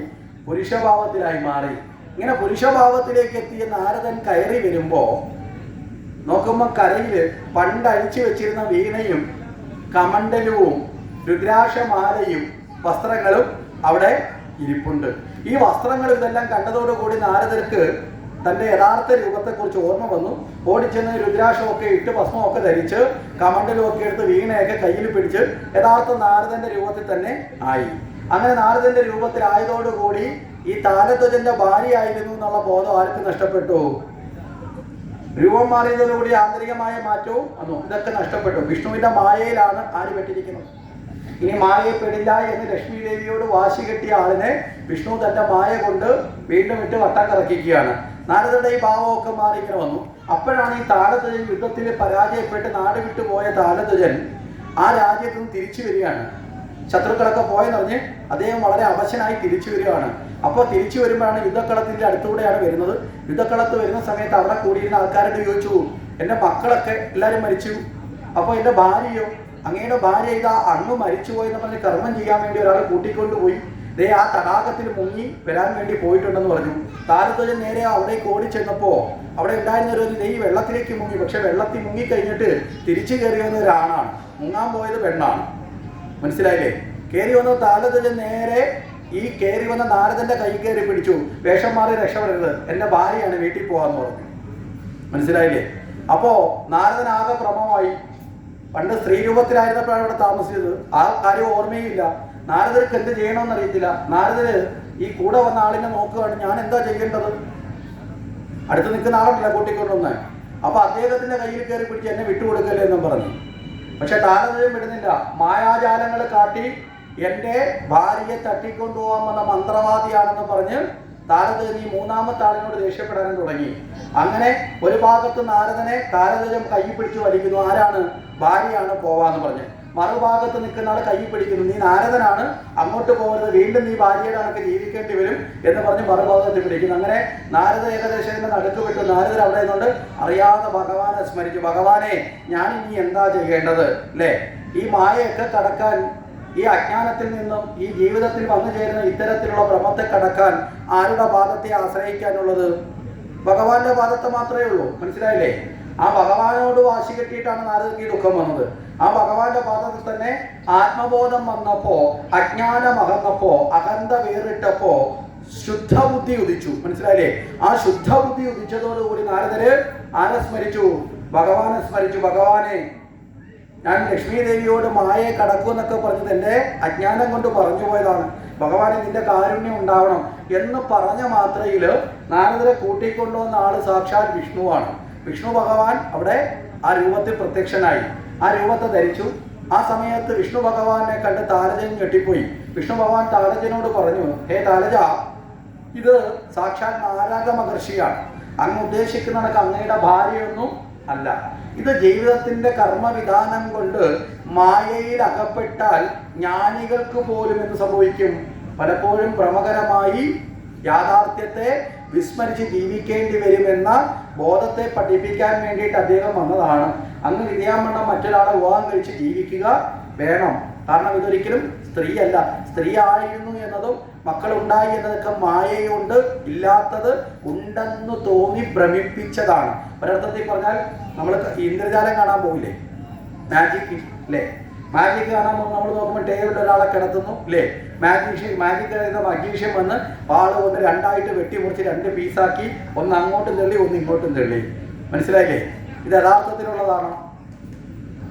പുരുഷഭാവത്തിലായി മാറി. ഇങ്ങനെ പുരുഷഭാവത്തിലേക്ക് എത്തിയ നാരദൻ കയറി വരുമ്പോ നോക്കുമ്പോൾ കരയില് പണ്ട് അഴിച്ചു വെച്ചിരുന്ന വീണയും കമണ്ഡലവും രുദ്രാക്ഷമാലയും വസ്ത്രങ്ങളും അവിടെ ഇരിപ്പുണ്ട്. ഈ വസ്ത്രങ്ങൾ ഇതെല്ലാം കണ്ടതോടുകൂടി നാരദർക്ക് തന്റെ യഥാർത്ഥ രൂപത്തെക്കുറിച്ച് ഓർമ്മ വന്നു. ഓടിച്ചെന്ന് രുദ്രാക്ഷമൊക്കെ ഇട്ട് ഭസ്മമൊക്കെ ധരിച്ച് കമണ്ഡലമൊക്കെ എടുത്ത് വീണയൊക്കെ കയ്യിൽ പിടിച്ച് യഥാർത്ഥ നാരദന്റെ രൂപത്തിൽ തന്നെ ആയി. അങ്ങനെ നാരദന്റെ രൂപത്തിലായതോടുകൂടി ഈ താലധ്വജന്റെ ഭാര്യയായിരുന്നു എന്നുള്ള ബോധം ആർക്ക് നഷ്ടപ്പെട്ടു? രൂപം മാറിയതോടുകൂടി ആന്തരികമായ മാറ്റവും ഇതൊക്കെ നഷ്ടപ്പെട്ടു. വിഷ്ണുവിന്റെ മായയിലാണ് ആര് പെട്ടിരിക്കുന്നത്. ഇനി മായയെ പെടില്ല എന്ന് ലക്ഷ്മി ദേവിയോട് വാശി കെട്ടിയ ആളിനെ വിഷ്ണു തന്റെ മായ കൊണ്ട് വീണ്ടും ഇട്ട് വട്ടം കറക്കിക്കുകയാണ്. നാരദയുടെ ഈ ഭാവമൊക്കെ മാറി ഇങ്ങനെ വന്നു. അപ്പോഴാണ് ഈ താലധ്വജൻ യുദ്ധത്തിൽ പരാജയപ്പെട്ട് നാട് വിട്ടുപോയ താലധ്വജൻ ആ രാജ്യത്ത് നിന്ന് തിരിച്ചു വരികയാണ്. ശത്രുക്കളൊക്കെ പോയെന്നറിഞ്ഞ് അദ്ദേഹം വളരെ അവശനായി തിരിച്ചു വരികയാണ്. അപ്പോൾ തിരിച്ചു വരുമ്പോഴാണ് യുദ്ധക്കളത്തിന്റെ അടുത്തൂടെയാണ് വരുന്നത്. യുദ്ധക്കളത്ത് വരുന്ന സമയത്ത് അവിടെ കൂടിയിരുന്ന ആൾക്കാരോട് ചോദിച്ചു, എൻ്റെ മക്കളൊക്കെ എല്ലാവരും മരിച്ചു, അപ്പോൾ എൻ്റെ ഭാര്യയോ? അങ്ങയുടെ ഭാര്യ ഇതാ അങ്ങ് മരിച്ചുപോയി എന്ന് പറഞ്ഞ് കർമ്മം ചെയ്യാൻ വേണ്ടി ഒരാൾ കൂട്ടിക്കൊണ്ടുപോയി ദേ ആ തടാകത്തിൽ മുങ്ങി വരാൻ വേണ്ടി പോയിട്ടുണ്ടെന്ന് പറഞ്ഞു. താരധ്വജൻ നേരെ അവിടേക്ക് ഓടിച്ചെന്നപ്പോ അവിടെ ഉണ്ടായിരുന്നൊരു ഈ വെള്ളത്തിലേക്ക് മുങ്ങി. പക്ഷെ വെള്ളത്തിൽ മുങ്ങിക്കഴിഞ്ഞിട്ട് തിരിച്ചു കയറി വന്ന ഒരാണാണ്, മുങ്ങാൻ പോയത് പെണ്ണാണ്. മനസ്സിലായില്ലേ? കയറി വന്ന താരധ്വജൻ നേരെ ഈ കയറി വന്ന നാരദന്റെ കൈ കയറി പിടിച്ചു. വേഷം മാറി രക്ഷപ്പെടരുത്, എൻ്റെ ഭാര്യയാണ്, വീട്ടിൽ പോവാന്ന് പറഞ്ഞു. മനസ്സിലായില്ലേ? അപ്പോ നാരദനാകെ ഭ്രമമായി. പണ്ട് സ്ത്രീ രൂപത്തിലായിരുന്നപ്പോഴാണ് അവിടെ താമസിച്ചത്. ആ കാര്യം ഓർമ്മയില്ല. നാരദർക്ക് എന്ത് ചെയ്യണമെന്ന് അറിയത്തില്ല. നാരദര് ഈ കൂടെ വന്ന ആളിനെ നോക്കുകയാണ്, ഞാൻ എന്താ ചെയ്യേണ്ടത്? അടുത്ത് നിൽക്കുന്ന ആളല്ല കൂട്ടിക്കൊണ്ടുവന്ന്. അപ്പൊ അദ്ദേഹത്തിന്റെ കയ്യിൽ കയറി പിടിച്ച് എന്നെ വിട്ടുകൊടുക്കല്ലേ എന്നും പറഞ്ഞു. പക്ഷെ താരതമ്യം വിടുന്നില്ല. മായാജാലങ്ങൾ കാട്ടി എൻ്റെ ഭാര്യയെ തട്ടിക്കൊണ്ടുപോകാൻ വന്ന മന്ത്രവാദിയാണെന്ന് പറഞ്ഞ് താരതമ്യം ഈ മൂന്നാമത്തെ ആളിനോട് ദേഷ്യപ്പെടാനും തുടങ്ങി. അങ്ങനെ ഒരു ഭാഗത്ത് നാരദനെ താരതമ്യം കൈ പിടിച്ച് വലിക്കുന്നു. ആരാണ്? ഭാര്യയാണ് പോവാന്ന് പറഞ്ഞ്. മറുഭാഗത്ത് നിൽക്കുന്ന ആൾ കൈ പിടിക്കുന്നു, നീ നാരദനാണ്, അങ്ങോട്ട് പോകരുത്, വീണ്ടും നീ ഭാര്യയുടെ കണക്ക് ജീവിക്കേണ്ടി വരും എന്ന് പറഞ്ഞ് മറുഭാഗത്ത് പിടിക്കുന്നു. അങ്ങനെ നാരദ ഏകദേശം നടുക്ക് വിട്ടു. നാരദൻ അവിടെ നിന്നുകൊണ്ട് അറിയാതെ ഭഗവാനെ സ്മരിച്ചു. ഭഗവാനെ, ഞാൻ ഇനി എന്താ ചെയ്യേണ്ടത്? അല്ലേ, ഈ മായയൊക്കെ കടക്കാൻ, ഈ അജ്ഞാനത്തിൽ നിന്നും ഈ ജീവിതത്തിൽ വന്നു ചേരുന്ന ഇത്തരത്തിലുള്ള ഭ്രമത്തെ കടക്കാൻ ആരുടെ പാദത്തെ ആശ്രയിക്കാനുള്ളത്? ഭഗവാന്റെ പാദത്തെ മാത്രമേ ഉള്ളൂ. മനസ്സിലായില്ലേ? ആ ഭഗവാനോട് വാശി കെട്ടിയിട്ടാണ് നാരദർക്ക് ഈ ദുഃഖം വന്നത്. ആ ഭഗവാന്റെ പാദത്തിൽ തന്നെ ആത്മബോധം വന്നപ്പോ, അജ്ഞാനം അകന്നപ്പോ, അകന്ത വേറിട്ടപ്പോ ശുദ്ധബുദ്ധി ഉദിച്ചു. മനസ്സിലായില്ലേ? ആ ശുദ്ധബുദ്ധി ഉദിച്ചതോടുകൂടി നാരദര് ആരെ സ്മരിച്ചു? ഭഗവാനെ സ്മരിച്ചു. ഭഗവാനെ, ഞാൻ ലക്ഷ്മി ദേവിയോട് മായയെ കടക്കൂ എന്നൊക്കെ പറഞ്ഞത് എൻ്റെ അജ്ഞാനം കൊണ്ട് പറഞ്ഞു പോയതാണ്. ഭഗവാനെ, നിന്റെ കാരുണ്യം ഉണ്ടാവണം എന്ന് പറഞ്ഞ മാത്രയില് നാരദരെ കൂട്ടിക്കൊണ്ടുവന്ന ആള് സാക്ഷാൽ വിഷ്ണുവാണ്. വിഷ്ണു ഭഗവാൻ അവിടെ ആ രൂപത്തിൽ പ്രത്യക്ഷനായി. ആ രൂപത്തെ ധരിച്ചു. ആ സമയത്ത് വിഷ്ണു ഭഗവാനെ കണ്ട് താരജൻ ഞെട്ടിപ്പോയി. വിഷ്ണു ഭഗവാൻ താരജനോട് പറഞ്ഞു, ഹേ താരജ, ഇത് സാക്ഷാൽ നാരദ മഹർഷിയാണ്. അങ്ങ് ഉദ്ദേശിക്കുന്ന കണക്ക് അങ്ങയുടെ ഭാര്യയൊന്നും അല്ല. ഇത് ജീവിതത്തിന്റെ കർമ്മവിധാനം കൊണ്ട് മായയിൽ അകപ്പെട്ടാൽ ജ്ഞാനികൾക്ക് പോലും എന്ത് സംഭവിക്കും? പലപ്പോഴും ഭ്രമകരമായി യാഥാർത്ഥ്യത്തെ വിസ്മരിച്ച് ജീവിക്കേണ്ടി വരുമെന്ന ബോധത്തെ പഠിപ്പിക്കാൻ വേണ്ടിയിട്ട് അദ്ദേഹം വന്നതാണ്. അങ്ങ് വിദ്യാമണ്ണം മറ്റൊരാളെ വിവാഹം കഴിച്ച് ജീവിക്കുക വേണം. കാരണം ഇതൊരിക്കലും സ്ത്രീയല്ല. സ്ത്രീ ആയിരുന്നു എന്നതും മക്കളുണ്ടായി എന്നതൊക്കെ മായയുണ്ട്, ഇല്ലാത്തത് ഉണ്ടെന്ന് തോന്നി ഭ്രമിപ്പിച്ചതാണ്. ഒരർത്ഥത്തിൽ പറഞ്ഞാൽ നമ്മൾ ഇന്ദ്രജാലം കാണാൻ പോകില്ലേ, മാജിക് അല്ലേ? മാജിക് കാണാൻ നമ്മൾ നോക്കുമ്പോൾ ടേബിളിൽ ഒരാളെ കിടത്തുന്നു അല്ലേ, മാജിക് കളിക്കുന്ന മജീഷ്യൻ വന്ന് വാള് കൊണ്ട് രണ്ടായിട്ട് വെട്ടിമുറിച്ച് 2 പീസാക്കി, ഒന്ന് അങ്ങോട്ടും തള്ളി ഒന്ന് ഇങ്ങോട്ടും തള്ളി. മനസ്സിലായില്ലേ? ഇത് യഥാർത്ഥത്തിലുള്ളതാണോ?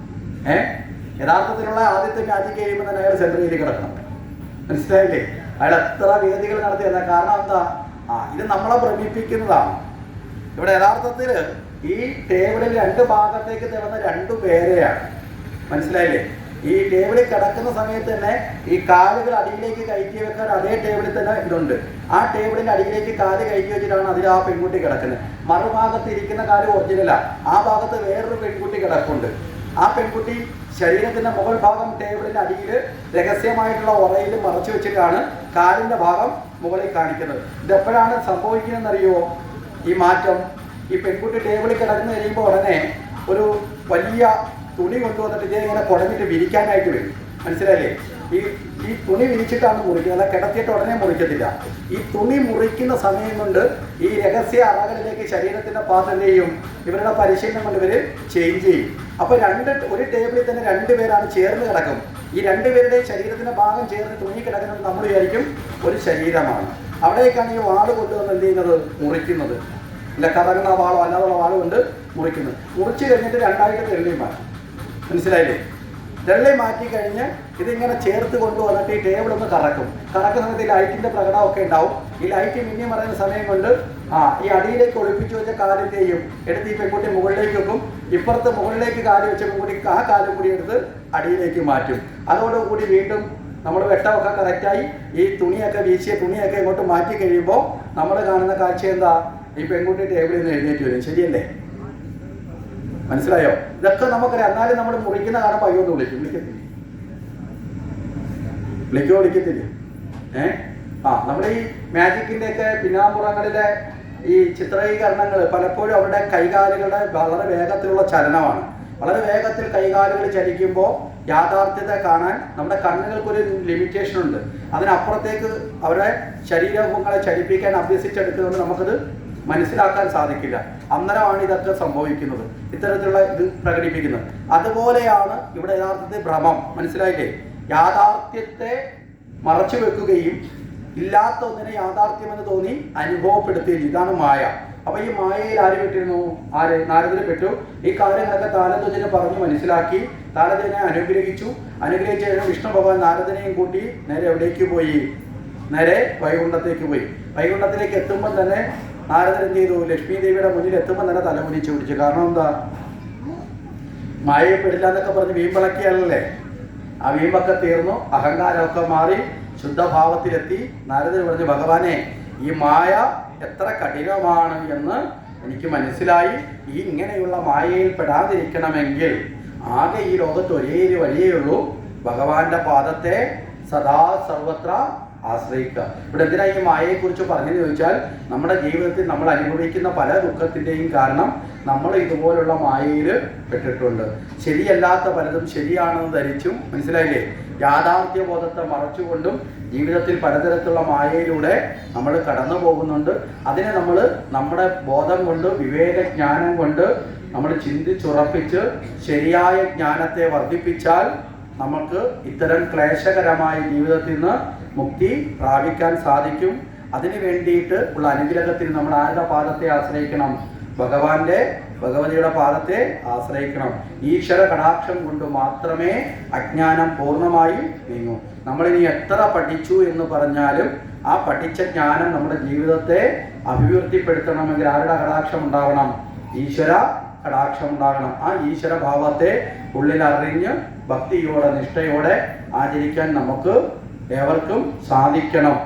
യഥാർത്ഥത്തിലുള്ള ആദ്യത്തെ മാജിക് കഴിയുമ്പോൾ തന്നെ അയാൾ സെൻട്രൽ കിടക്കണം. മനസ്സിലായില്ലേ? അയാൾ എത്ര വേദികൾ നടത്തിയല്ല. കാരണം എന്താ? ഇത് നമ്മളെ ഭ്രമിപ്പിക്കുന്നതാണ്. ഇവിടെ യഥാർത്ഥത്തിൽ ഈ ടേബിളിൽ 2 ഭാഗത്തേക്ക് തിളന്ന 2 പേരെയാണ്. മനസ്സിലായില്ലേ? ഈ ടേബിളിൽ കിടക്കുന്ന സമയത്ത് തന്നെ ഈ കാലുകൾ അടിയിലേക്ക് കയറ്റി വെക്കാൻ അതേ ടേബിളിൽ തന്നെ ഇതുണ്ട്. ആ ടേബിളിന്റെ അടിയിലേക്ക് കാല് കയറ്റി വെച്ചിട്ടാണ് അതിൽ ആ പെൺകുട്ടി കിടക്കുന്നത്. മറുഭാഗത്ത് ഇരിക്കുന്ന കാല് ഒറിജിനലാ, ആ ഭാഗത്ത് വേറൊരു പെൺകുട്ടി കിടപ്പുണ്ട്. ആ പെൺകുട്ടി ശരീരത്തിന്റെ മുകൾ ഭാഗം ടേബിളിന്റെ അടിയിൽ രഹസ്യമായിട്ടുള്ള ഉറയിൽ മറച്ചു വെച്ചിട്ടാണ് കാലിന്റെ ഭാഗം മുകളിൽ കാണിക്കുന്നത്. ഇതെപ്പോഴാണ് സംഭവിക്കുന്നതെന്നറിയുമോ ഈ മാറ്റം? ഈ പെൺകുട്ടി ടേബിളിൽ കിടന്നു കഴിയുമ്പോൾ ഉടനെ ഒരു വലിയ തുണി കൊണ്ടുവന്നിട്ട് ഇതേ ഇങ്ങനെ കുടഞ്ഞിട്ട് വിരിക്കാനായിട്ട് വരും. മനസ്സിലായില്ലേ? ഈ തുണി വിരിച്ചിട്ടാണ് മുറിക്കുന്നത്, അല്ല കിടത്തിയിട്ട് ഉടനെ മുറിക്കത്തില്ല. ഈ തുണി മുറിക്കുന്ന സമയം കൊണ്ട് ഈ രഹസ്യ അറകളിലേക്ക് ശരീരത്തിന്റെ പാത്രത്തെയും ഇവരുടെ പരിശീലനം കൊണ്ട് ഇവർ ചേഞ്ച് ചെയ്യും. അപ്പോൾ ഒരു ടേബിളിൽ തന്നെ 2 പേരാണ് ചേർന്ന് കിടക്കും. ഈ 2 പേരുടെയും ശരീരത്തിന്റെ ഭാഗം ചേർന്ന് തുണി കിടക്കുന്നത് നമ്മൾ വിചാരിക്കും ഒരു ശരീരമാണ്. അവിടേക്കാണ് ഈ വാള് കൊണ്ടുവന്ന് എന്ത് ചെയ്യുന്നത്? മുറിക്കുന്നത്. ഇല്ല കറങ്ങുന്ന വാളോ അല്ലാതുള്ള വാള് കൊണ്ട് മുറിക്കുന്നത്. മുറിച്ച് കഴിഞ്ഞിട്ട് 2ആയിട്ട് തെള്ളി മാറ്റും. മനസ്സിലായില്ലേ? തെള്ളി മാറ്റി കഴിഞ്ഞ് ഇതിങ്ങനെ ചേർത്ത് കൊണ്ടുവന്നിട്ട് ഈ ടേബിൾ ഒന്ന് കറക്കുന്ന സമയത്ത് ഈ ലൈറ്റിന്റെ പ്രകടമൊക്കെ ഉണ്ടാവും. ഈ ലൈറ്റ് മിന്നി മറയുന്ന സമയം കൊണ്ട് ഈ അടിയിലേക്ക് ഒളിപ്പിച്ചു വെച്ച കാലിന്റെയും എടുത്ത് ഈ പെൺകുട്ടി മുകളിലേക്ക് വെക്കും. ഇപ്പുറത്ത് മുകളിലേക്ക് കാല് വെച്ച പെൺകുട്ടിക്ക് ആ കാലും കൂടി എടുത്ത് അടിയിലേക്ക് മാറ്റും. അതോടുകൂടി വീണ്ടും നമ്മൾ വെട്ടമൊക്കെ കറക്റ്റായി ഈ തുണിയൊക്കെ വീശിയ തുണിയൊക്കെ ഇങ്ങോട്ട് മാറ്റി കഴിയുമ്പോൾ നമ്മൾ കാണുന്ന കാഴ്ച എന്താ? ഈ പെൺകുട്ടി ടേബിളിൽ നിന്ന് എഴുന്നേറ്റ് വരും. ശരിയല്ലേ? മനസ്സിലായോ? ഇതൊക്കെ നമുക്കറിയാം. എന്നാലും നമ്മൾ മുറിക്കുന്ന കാണുമ്പോൾ അയ്യോ എന്ന് വിളിക്കത്തില്ലേ? നമ്മുടെ ഈ മാജിക്കിന്റെ ഒക്കെ പിന്നാമ്പുറങ്ങളിലെ ഈ ചിത്രീകരണങ്ങൾ പലപ്പോഴും അവരുടെ കൈകാലുകളുടെ വളരെ വേഗത്തിലുള്ള ചലനമാണ്. വളരെ വേഗത്തിൽ കൈകാലുകൾ ചലിക്കുമ്പോൾ യാഥാർത്ഥ്യത്തെ കാണാൻ നമ്മുടെ കണ്ണുകൾക്കൊരു ലിമിറ്റേഷൻ ഉണ്ട്. അതിനപ്പുറത്തേക്ക് അവരുടെ ശരീരങ്ങളെ ചലിപ്പിക്കാൻ അഭ്യസിച്ചെടുക്കുന്നതുകൊണ്ട് നമുക്കത് മനസ്സിലാക്കാൻ സാധിക്കില്ല. അന്നേരമാണ് ഇതൊക്കെ സംഭവിക്കുന്നത്, ഇത്തരത്തിലുള്ള ഇത് പ്രകടിപ്പിക്കുന്നത്. അതുപോലെയാണ് ഇവിടെ യഥാർത്ഥത്തിൽ ഭ്രമം. മനസ്സിലായില്ലേ? യാഥാർത്ഥ്യത്തെ മറച്ചു വെക്കുകയും ഇല്ലാത്ത ഒന്നിനെ യാഥാർത്ഥ്യമെന്ന് തോന്നി അനുഭവപ്പെടുത്തുകയും. ഇതാണ് മായ. അപ്പൊ ഈ മായയിൽ ആര് പെട്ടിരുന്നു? നാരദന് പെട്ടു. ഈ കാര്യങ്ങളൊക്കെ താരധ്വജനെ പറഞ്ഞ് മനസ്സിലാക്കി. താരധ്വജനെ അനുഗ്രഹിച്ചു. അനുഗ്രഹിച്ച വിഷ്ണു ഭഗവാൻ നാരദനെയും കൂട്ടി നേരെ എവിടേക്ക് പോയി? നേരെ വൈകുണ്ഠത്തേക്ക് പോയി. വൈകുണ്ഠത്തിലേക്ക് എത്തുമ്പോൾ തന്നെ നാരദൻ എന്ത് ചെയ്തു? ലക്ഷ്മി ദേവിയുടെ മുന്നിൽ എത്തുമ്പോൾ തന്നെ തലമുടിച്ചു പിടിച്ചു. കാരണം എന്താ? മായയെ പെടില്ല എന്നൊക്കെ പറഞ്ഞ് വീമ്പളക്കിയല്ലേ. ആ വീമ്പൊക്കെ തീർന്നു, അഹങ്കാരമൊക്കെ മാറി ശുദ്ധഭാവത്തിലെത്തി. നാരദൻ പറഞ്ഞു, ഭഗവാനെ, ഈ മായ എത്ര കഠിനമാണ് എന്ന് എനിക്ക് മനസ്സിലായി. ഈ ഇങ്ങനെയുള്ള മായയിൽ പെടാതിരിക്കണമെങ്കിൽ ആകെ ഈ ലോകത്ത് ഒരേ ഒരു വഴിയേ ഉള്ളൂ, ഭഗവാന്റെ പാദത്തെ സദാ സർവത്ര ആശ്രയിക്കുക. ഇവിടെ എന്തിനാ ഈ മായയെക്കുറിച്ച് പറഞ്ഞെന്ന് ചോദിച്ചാൽ, നമ്മുടെ ജീവിതത്തിൽ നമ്മൾ അനുഭവിക്കുന്ന പല ദുഃഖത്തിൻ്റെയും കാരണം നമ്മൾ ഇതുപോലുള്ള മായയിൽ പെട്ടിട്ടുണ്ട്. ശരിയല്ലാത്ത പലതും ശരിയാണെന്ന് ധരിച്ചും, മനസ്സിലായില്ലേ, യാഥാർത്ഥ്യബോധത്തെ മറച്ചുകൊണ്ടും ജീവിതത്തിൽ പലതരത്തിലുള്ള മായയിലൂടെ നമ്മൾ കടന്നു പോകുന്നുണ്ട്. അതിനെ നമ്മൾ നമ്മുടെ ബോധം കൊണ്ട്, വിവേകജ്ഞാനം കൊണ്ട് നമ്മൾ ചിന്തിച്ചുറപ്പിച്ച് ശരിയായ ജ്ഞാനത്തെ വർദ്ധിപ്പിച്ചാൽ നമുക്ക് ഇത്തരം ക്ലേശകരമായ ജീവിതത്തിൽ നിന്ന് മുക്തി പ്രാപിക്കാൻ സാധിക്കും. അതിനു വേണ്ടിയിട്ട് ഉള്ള അനുഗ്രഹത്തിന് നമ്മൾ ആരുടെ പാദത്തെ ആശ്രയിക്കണം? ഭഗവതിയുടെ പാദത്തെ ആശ്രയിക്കണം. ഈശ്വര കടാക്ഷം കൊണ്ട് മാത്രമേ അജ്ഞാനം പൂർണ്ണമായി നീങ്ങൂ. നമ്മളിനി എത്ര പഠിച്ചു എന്ന് പറഞ്ഞാലും ആ പഠിച്ച ജ്ഞാനം നമ്മുടെ ജീവിതത്തെ അഭിവൃദ്ധിപ്പെടുത്തണമെങ്കിൽ ആരുടെ കടാക്ഷം ഉണ്ടാവണം? ഈശ്വര കടാക്ഷം ഉണ്ടാകണം. ആ ഈശ്വര ഭാവത്തെ ഉള്ളിൽ അറിഞ്ഞ് ഭക്തിയോടെ നിഷ്ഠയോടെ ആചരിക്കാൻ നമുക്ക് ഏവർക്കും സാധിക്കണം.